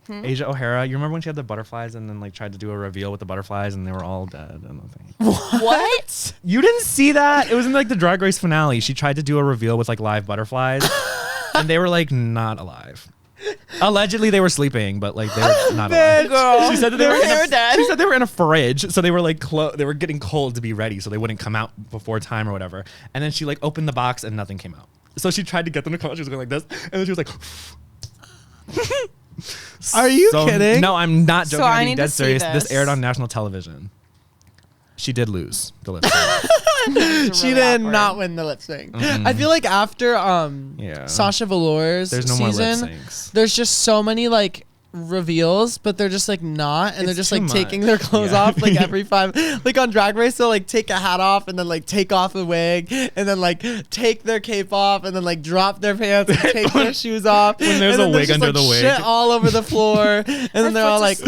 Asia O'Hara. You remember when she had the butterflies and then like tried to do a reveal with the butterflies and they were all dead and nothing? What? You didn't see that? It was in like the Drag Race finale. She tried to do a reveal with like live butterflies and they were like not alive. Allegedly they were sleeping, but like they were not alive. Girl. She said that they were dead. She said they were in a fridge, so they were like they were getting cold to be ready, so they wouldn't come out before time or whatever. And then she like opened the box and nothing came out. So she tried to get them to come out. She was going like this, and then she was like. Are you kidding? No, I'm not joking. So I I'm being need to dead see serious. this. This aired on national television. She did lose the lip sync. She did not win the lip sync. I feel like after Yeah. Sasha Velour's There's no more lip season, syncs. there's just so many like reveals, but they're just like not, and they're It's just too like taking much. their clothes Yeah. off like every 5. Like on Drag Race, they'll like take a hat off and then like take off a wig, and then like take their cape off and then like drop their pants and take their shoes off. When there's and then a wig just, under like, the wig. shit all over the floor, and then they're all like,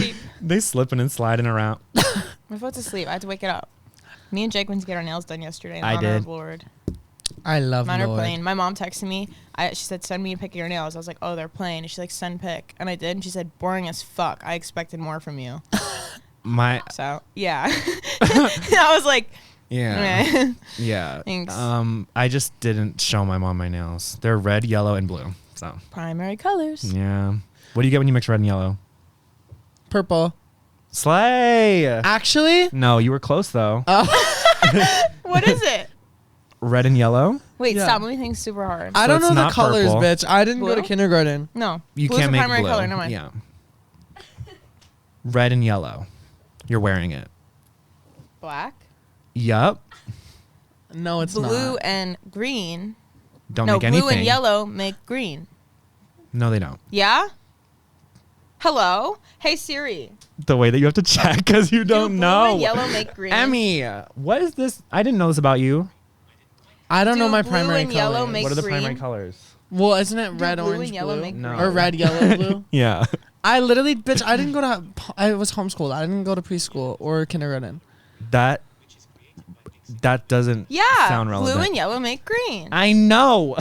They slipping and sliding around. My foot's asleep. I had to wake it up. Me and Jake went to get our nails done yesterday. In I honor did. of Lord. I love Mine are Lord. plain. My mom texted me. She said, send me a pic of your nails. I was like, oh, they're plain. And she's like, send pic. And I did. And she said, boring as fuck. I expected more from you. My So, yeah. I was like, yeah. meh. Yeah. Thanks. I just didn't show my mom my nails. They're red, yellow, and blue. So Primary colors. yeah. What do you get when you mix red and yellow? Purple. Slay. Actually, No, you were close though. What is it? Red and yellow. Wait, Yeah. stop moving things super hard. I So don't it's know the not colors, purple. bitch. I didn't go to Blue? kindergarten. No. You Blue's can't a make primary blue. color. Never mind. Yeah. Red and yellow. You're wearing it. Black. No, Yup. it's Blue not. and green. Don't No, make blue anything. and yellow make green. No, they don't. Yeah? Hello? Hey, Siri. The way that you have to check because you Do don't blue know. and yellow make green? Emmy, what is this? I didn't know this about you. I don't Do know my blue primary and yellow colors. make What are the green? primary colors? Well, isn't it Do red, blue orange, and yellow blue? make No. green? Or red, yellow, blue? Yeah. I literally, bitch, I didn't go to, I was homeschooled. I didn't go to preschool or kindergarten. That doesn't Yeah. sound relevant. Blue and yellow make green. I know.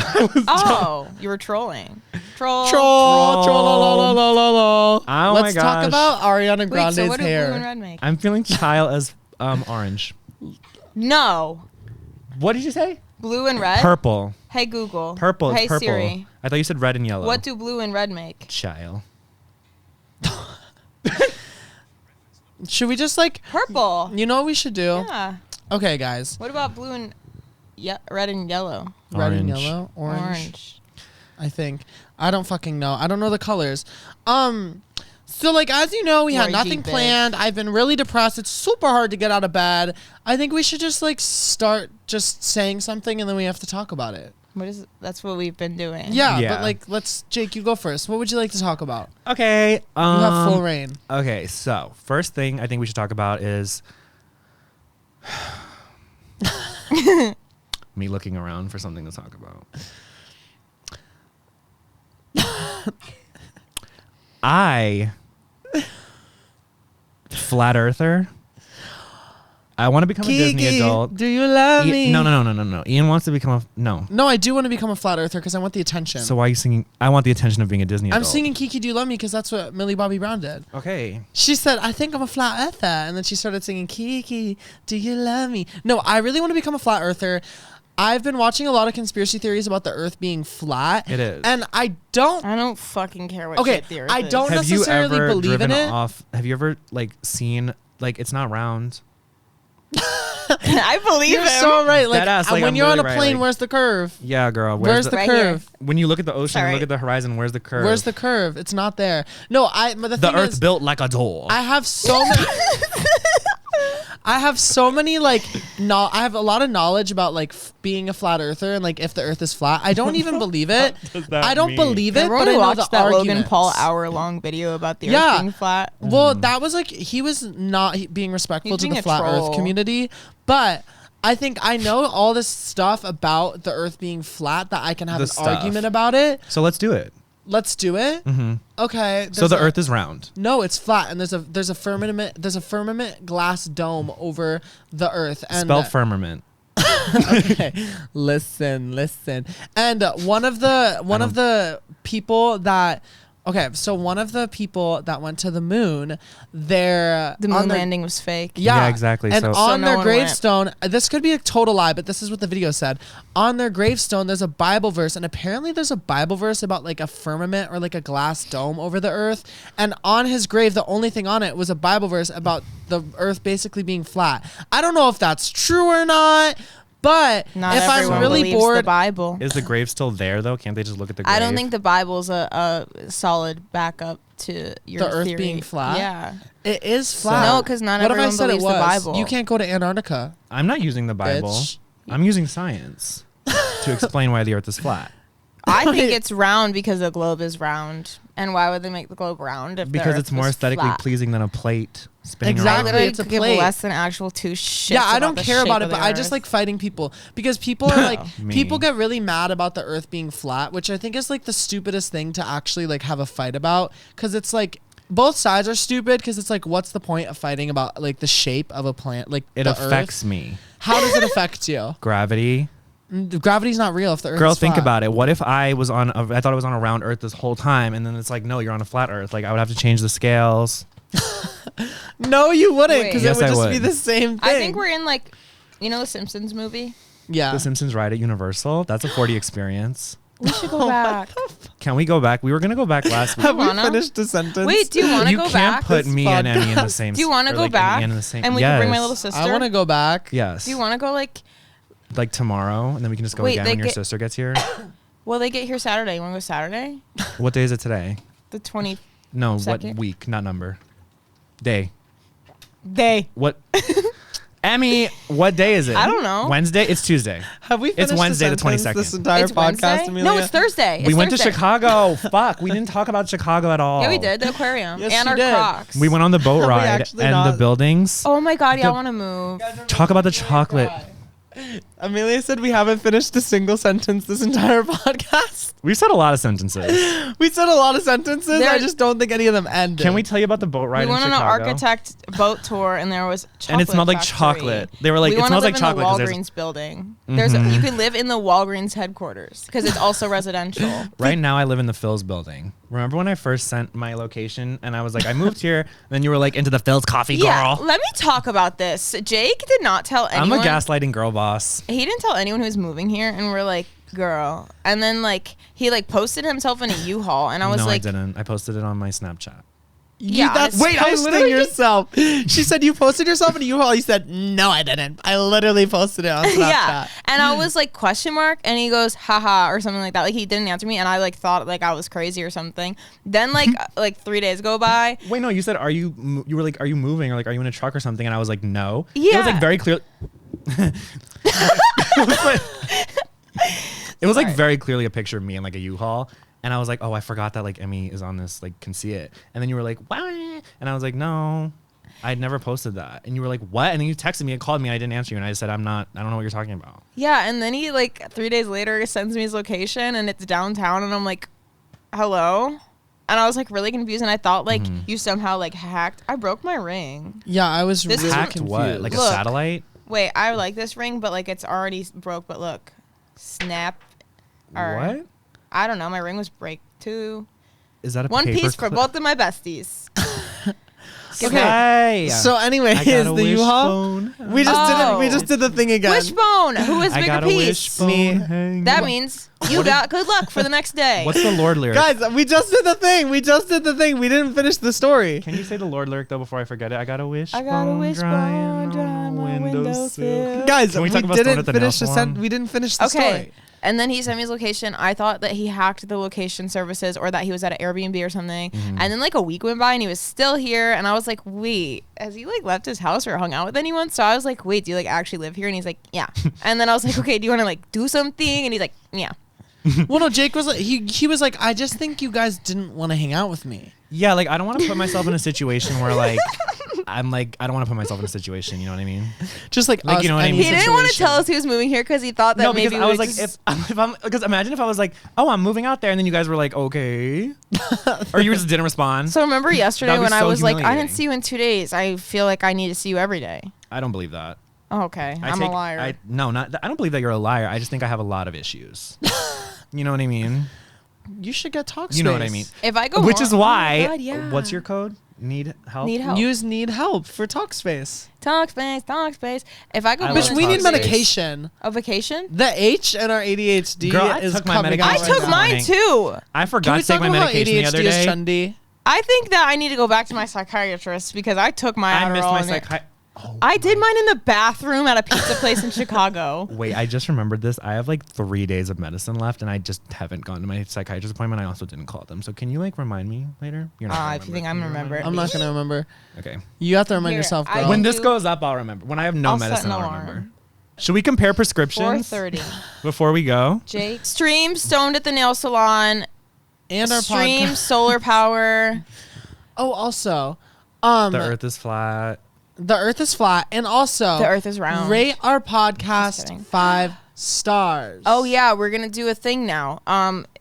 Oh, you were trolling. Troll. Troll, troll, la, la, la, la, la. Oh Let's my talk gosh. about Ariana Wait, Grande's so what do blue and hair. red make? I'm feeling child as orange. No. What did you say? Blue and red? Purple. Hey, Google. Purple. Hey, It's purple. Siri. I thought you said red and yellow. What do blue and red make? Child. Should we just like, Purple. you know what we should do? Yeah. Okay, guys. What about blue and red and yellow? Red and Orange. yellow, orange. I think. I don't fucking know. I don't know the colors. So like as you know, we had RG nothing bitch. planned. I've been really depressed. It's super hard to get out of bed. I think we should just like start just saying something and then we have to talk about it. What is it? That's what we've been doing. Yeah, Yeah. but like let's Jake, you go first. What would you like to talk about? Okay. You have full reign. Okay, so first thing I think we should talk about is me looking around for something to talk about. I flat earther. I want to become a Disney Kiki, adult. do you love me? No. Ian wants to become a no. No, I do want to become a flat earther because I want the attention. So why are you singing? I want the attention of being a Disney I'm adult. singing Kiki, do you love me? Because that's what Millie Bobby Brown did. Okay. She said, I think I'm a flat earther. And then she started singing, Kiki, do you love me? No, I really want to become a flat earther. I've been watching a lot of conspiracy theories about the earth being flat. It is. And I don't. I don't fucking care what Okay, shape the earth I is. don't- Have you necessarily ever believe in driven it. off? Have you ever like seen like it's not round? I believe You're him. so right. Like, Deadass, like, when I'm you're on a really right, plane, like- where's the curve? Yeah, girl. Where's the Right here. curve? When you look at the ocean, Sorry. look at the horizon. Where's the curve? Where's the curve? It's not there. No, but the the thing Earth is, built like a door? I have so many. I have so many like I have a lot of knowledge about like being a flat earther and like if the earth is flat. I don't even believe it. does that I don't mean? believe it, Everyone but I who know watched the that arguments. Logan Paul hour-long video about the Yeah. earth being flat. Well, that was like he was not being respectful He's to being the a flat troll. earth community, but I think I know all this stuff about the earth being flat that I can have The an stuff. argument about it. So let's do it. Let's do it. Mm-hmm. Okay. So the Earth is round. No, it's flat, and there's a firmament glass dome over the Earth. And Spell firmament. okay, listen. And one of the people that went to the moon, The moon landing was fake. Yeah, exactly. And So on no their one gravestone, this could be a total lie, but this is what the video said. On their gravestone, there's a Bible verse, and apparently there's a Bible verse about like a firmament or like a glass dome over the Earth. And on his grave, the only thing on it was a Bible verse about the Earth basically being flat. I don't know if that's true or not. But Not if everyone I'm really believes bored, the Bible. is the grave still there though? Can't they just look at the grave? I don't think the Bible's a solid backup to your The Earth theory. being flat? Yeah. it is flat. No, 'cause not What if I everyone said it believes the was? Bible. You can't go to Antarctica. I'm not using the Bible. Bitch. I'm using science to explain why the Earth is flat. I think it's round because the globe is round. And why would they make the globe round if the Because Earth it's more was aesthetically flat? pleasing than a plate spinning Exactly. I around. literally It's a could give plate. less than actual two shits. Yeah, I about don't the care shape about of it, but the I just Earth. like fighting people because people are like Me. people get really mad about the Earth being flat, which I think is like the stupidest thing to actually like have a fight about, because it's like both sides are stupid, because it's like, what's the point of fighting about like the shape of a plant, like It the affects Earth? me. How does it affect you? Gravity. Gravity's not real if the Earth Girl, is think flat. about it. What if I thought it was on a round Earth this whole time, and then it's like, no, you're on a flat Earth. Like I would have to change the scales. No, you wouldn't, because Wait. it would Yes, I just be would. the same thing. I think we're in like, you know, the Simpsons movie. yeah. The Simpsons ride at Universal. That's a 4D experience. We should go back. Can we go back? We were gonna go back last week. Have we wanna? finished a sentence? Wait, do you want to You go can't back? put This me and Emmy in the podcast. same. Do you want to or, go like, back? Annie in the same. And we can bring my Yes. little sister. I want to go back. Yes. Do you want to go like? Like tomorrow, and then we can just go Wait, again they when your get- sister gets here. Well, they get here Saturday. You want to go Saturday? What day is it today? The 20th. No, Second. what week? Not number. Day. Day. What? Emmy, what day is it? I don't know. Wednesday? It's Tuesday. Have we finished Wednesday the sentence 22nd. This entire It's podcast, Wednesday? Amelia? No, it's Thursday. We It's went to Thursday. Chicago. Fuck, we didn't talk about Chicago at all. Yeah, we did. The aquarium. Yes, and you our did. Crocs. We went on the boat We ride actually and not. the buildings. Oh my God, yeah, I The- want to move. Talk about the chocolate. Amelia said we haven't finished a single sentence this entire podcast. We've said a lot of sentences. We said a lot of sentences. I There- just don't think any of them ended. Can we tell you about the boat ride We in went on an Chicago? architect boat tour, and there was chocolate And it smelled like factory. chocolate. They were like, we it wanna smells live like chocolate 'cause in the there's- Walgreens building. There's you can live in the Walgreens headquarters because it's also residential. Right now, I live in the Philz building. Remember when I first sent my location and I was like, I moved here. Then you were like, into the Philz coffee, Yeah, girl. let me talk about this. Jake did not tell I'm anyone. a gaslighting girl boss. He didn't tell anyone who was moving here, and we're like, girl. And then like he like posted himself in a U-Haul, and I was No, like, I didn't. I posted it on my Snapchat. Yeah, That's it's- wait, posting yourself. She said you posted yourself in a U-Haul. You said no, I didn't. I literally posted it on Snapchat. yeah. And I was like, question mark, and he goes, haha, or something like that. Like he didn't answer me, and I like thought like I was crazy or something. Then like 3 days go by. Wait, no, you said, you were like, are you moving? Or like, are you in a truck or something? And I was like, no. It Yeah. was like very clear. It was like Sorry. very clearly a picture of me in like a U-Haul. And I was like, oh, I forgot that like Emmy is on this, like can see it. And then you were like, what? And I was like, no, I'd never posted that. And you were like, what? And then you texted me and called me and I didn't answer you. And I said, I don't know what you're talking about. Yeah, and then he like 3 days later sends me his location, and it's downtown, and I'm like, hello. And I was like really confused, and I thought like you somehow like hacked. I broke my ring. Yeah, I was This really is- Hacked confused. what? Like a Look. satellite? Wait, I like this ring, but like it's already broke. But look, snap. Or- What? I don't know. My ring was break too. Is that a One paper piece for clip? both of my besties. Give Okay. me- Hey. So, anyways, I got a the U-Haul. wishbone. We just did it. Oh. We just did the thing again. Wishbone. Who is I bigger got a piece? wishbone. Me. hanging. That means you got good luck for the next day. What's the Lord lyric? Guys, we just did the thing. We just did the thing. We didn't finish the story. Can you say the Lord lyric though before I forget it? I got a wishbone. I got a wishbone drying drying on on windowsill. windowsill. Guys, Can we we, talk about Stone didn't at the finish nail the salon? We didn't finish the Okay. story. And then he sent me his location. I thought that he hacked the location services or that he was at an Airbnb or something. Mm-hmm. And then like a week went by and he was still here. And I was like, wait, has he like left his house or hung out with anyone? So I was like, wait, do you like actually live here? And he's like, yeah. And then I was like, okay, do you want to like do something? And he's like, yeah. Well, no, Jake was like, he was like, I just think you guys didn't want to hang out with me. Yeah, like I don't want to put myself in a situation where like I'm like, I don't want to put myself in a situation. You know what I mean? Just like Like, us, you know what I any mean? He didn't want to situation. tell us he was moving here because he thought that No, maybe because we I was would like, just- if I'm, because imagine if I was like, oh, I'm moving out there, and then you guys were like, okay, or you just didn't respond. So remember yesterday That'd be when I so was like, I didn't humiliating. see you in 2 days. I feel like I need to see you every day. I don't believe that. Oh, okay, I I'm a liar. I don't believe that you're a liar. I just think I have a lot of issues. You know what I mean? You should get Talkspace. You know what I mean? if I go, Which is on- why. Oh my God, yeah. What's your code? Need help? Need help? Use need help for Talkspace. Talkspace. If I go, I more love Bitch, than we need Talkspace. medication. a vacation. The H in our ADHD Girl, I is took my coming medication out I right took now. mine morning. too. I Can forgot we to take talk my about how medication the other ADHD is day. trendy? I think that I need to go back to my psychiatrist because I took my I Adderall. missed my and it- psychiatrist. I did mine in the bathroom at a pizza place in Chicago. Wait, I just remembered this. I have like 3 days of medicine left, and I just haven't gone to my psychiatrist appointment. I also didn't call them. So can you like remind me later? You're not. gonna If you think I'm gonna remember it. I'm not gonna remember. Okay. You have to remind Here, yourself, I girl. When do- this goes up, I'll remember. When I have no I'll set medicine, an I'll alarm. remember. Should we compare prescriptions 4:30. before we go? Jake. Stream Stoned at the nail salon. and our Stream podcast. solar power. Oh, also, The Earth is flat. the Earth is flat, and also The Earth is round. Rate our Just podcast kidding. 5 stars. Oh yeah, we're gonna do a thing now.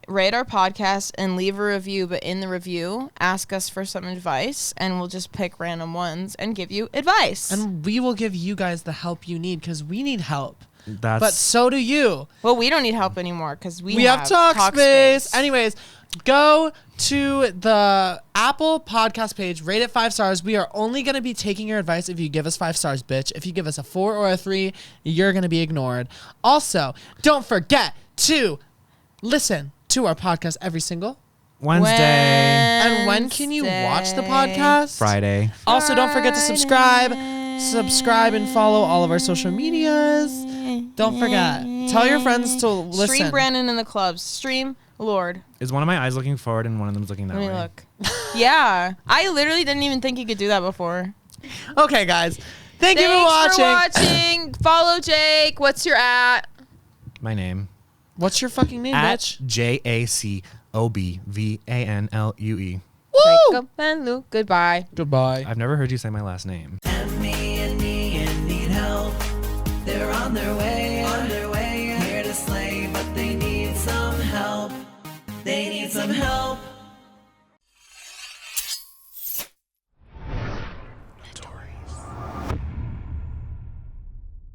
Rate our podcast and leave a review, but in the review, ask us for some advice, and we'll just pick random ones and give you advice. And we will give you guys the help you need because we need help, That's but so do you. well, we don't need help anymore because we We have Talkspace. Talkspace. Anyways, go to the Apple podcast page, rate it 5 stars. We are only going to be taking your advice if you give us 5 stars, bitch. If you give us a 4 or a 3, you're going to be ignored. Also, don't forget to listen to our podcast every single. Wednesday, And when can you watch the podcast? Friday. Also, don't forget to subscribe and follow all of our social medias. Don't forget. Tell your friends to listen. Stream Brandon in the clubs. Stream Lord. Is one of my eyes looking forward and one of them is looking that Let way? me look. Yeah, I literally didn't even think you could do that before. Okay, guys. Thank you Thanks for watching. watching. Follow Jake. What's your at? My name. What's your fucking name, At bitch? JACOBVANLUE. Woo! Jacob Vanlue. Goodbye. Goodbye. I've never heard you say my last name. Emmy and Ian need help. They're on their way.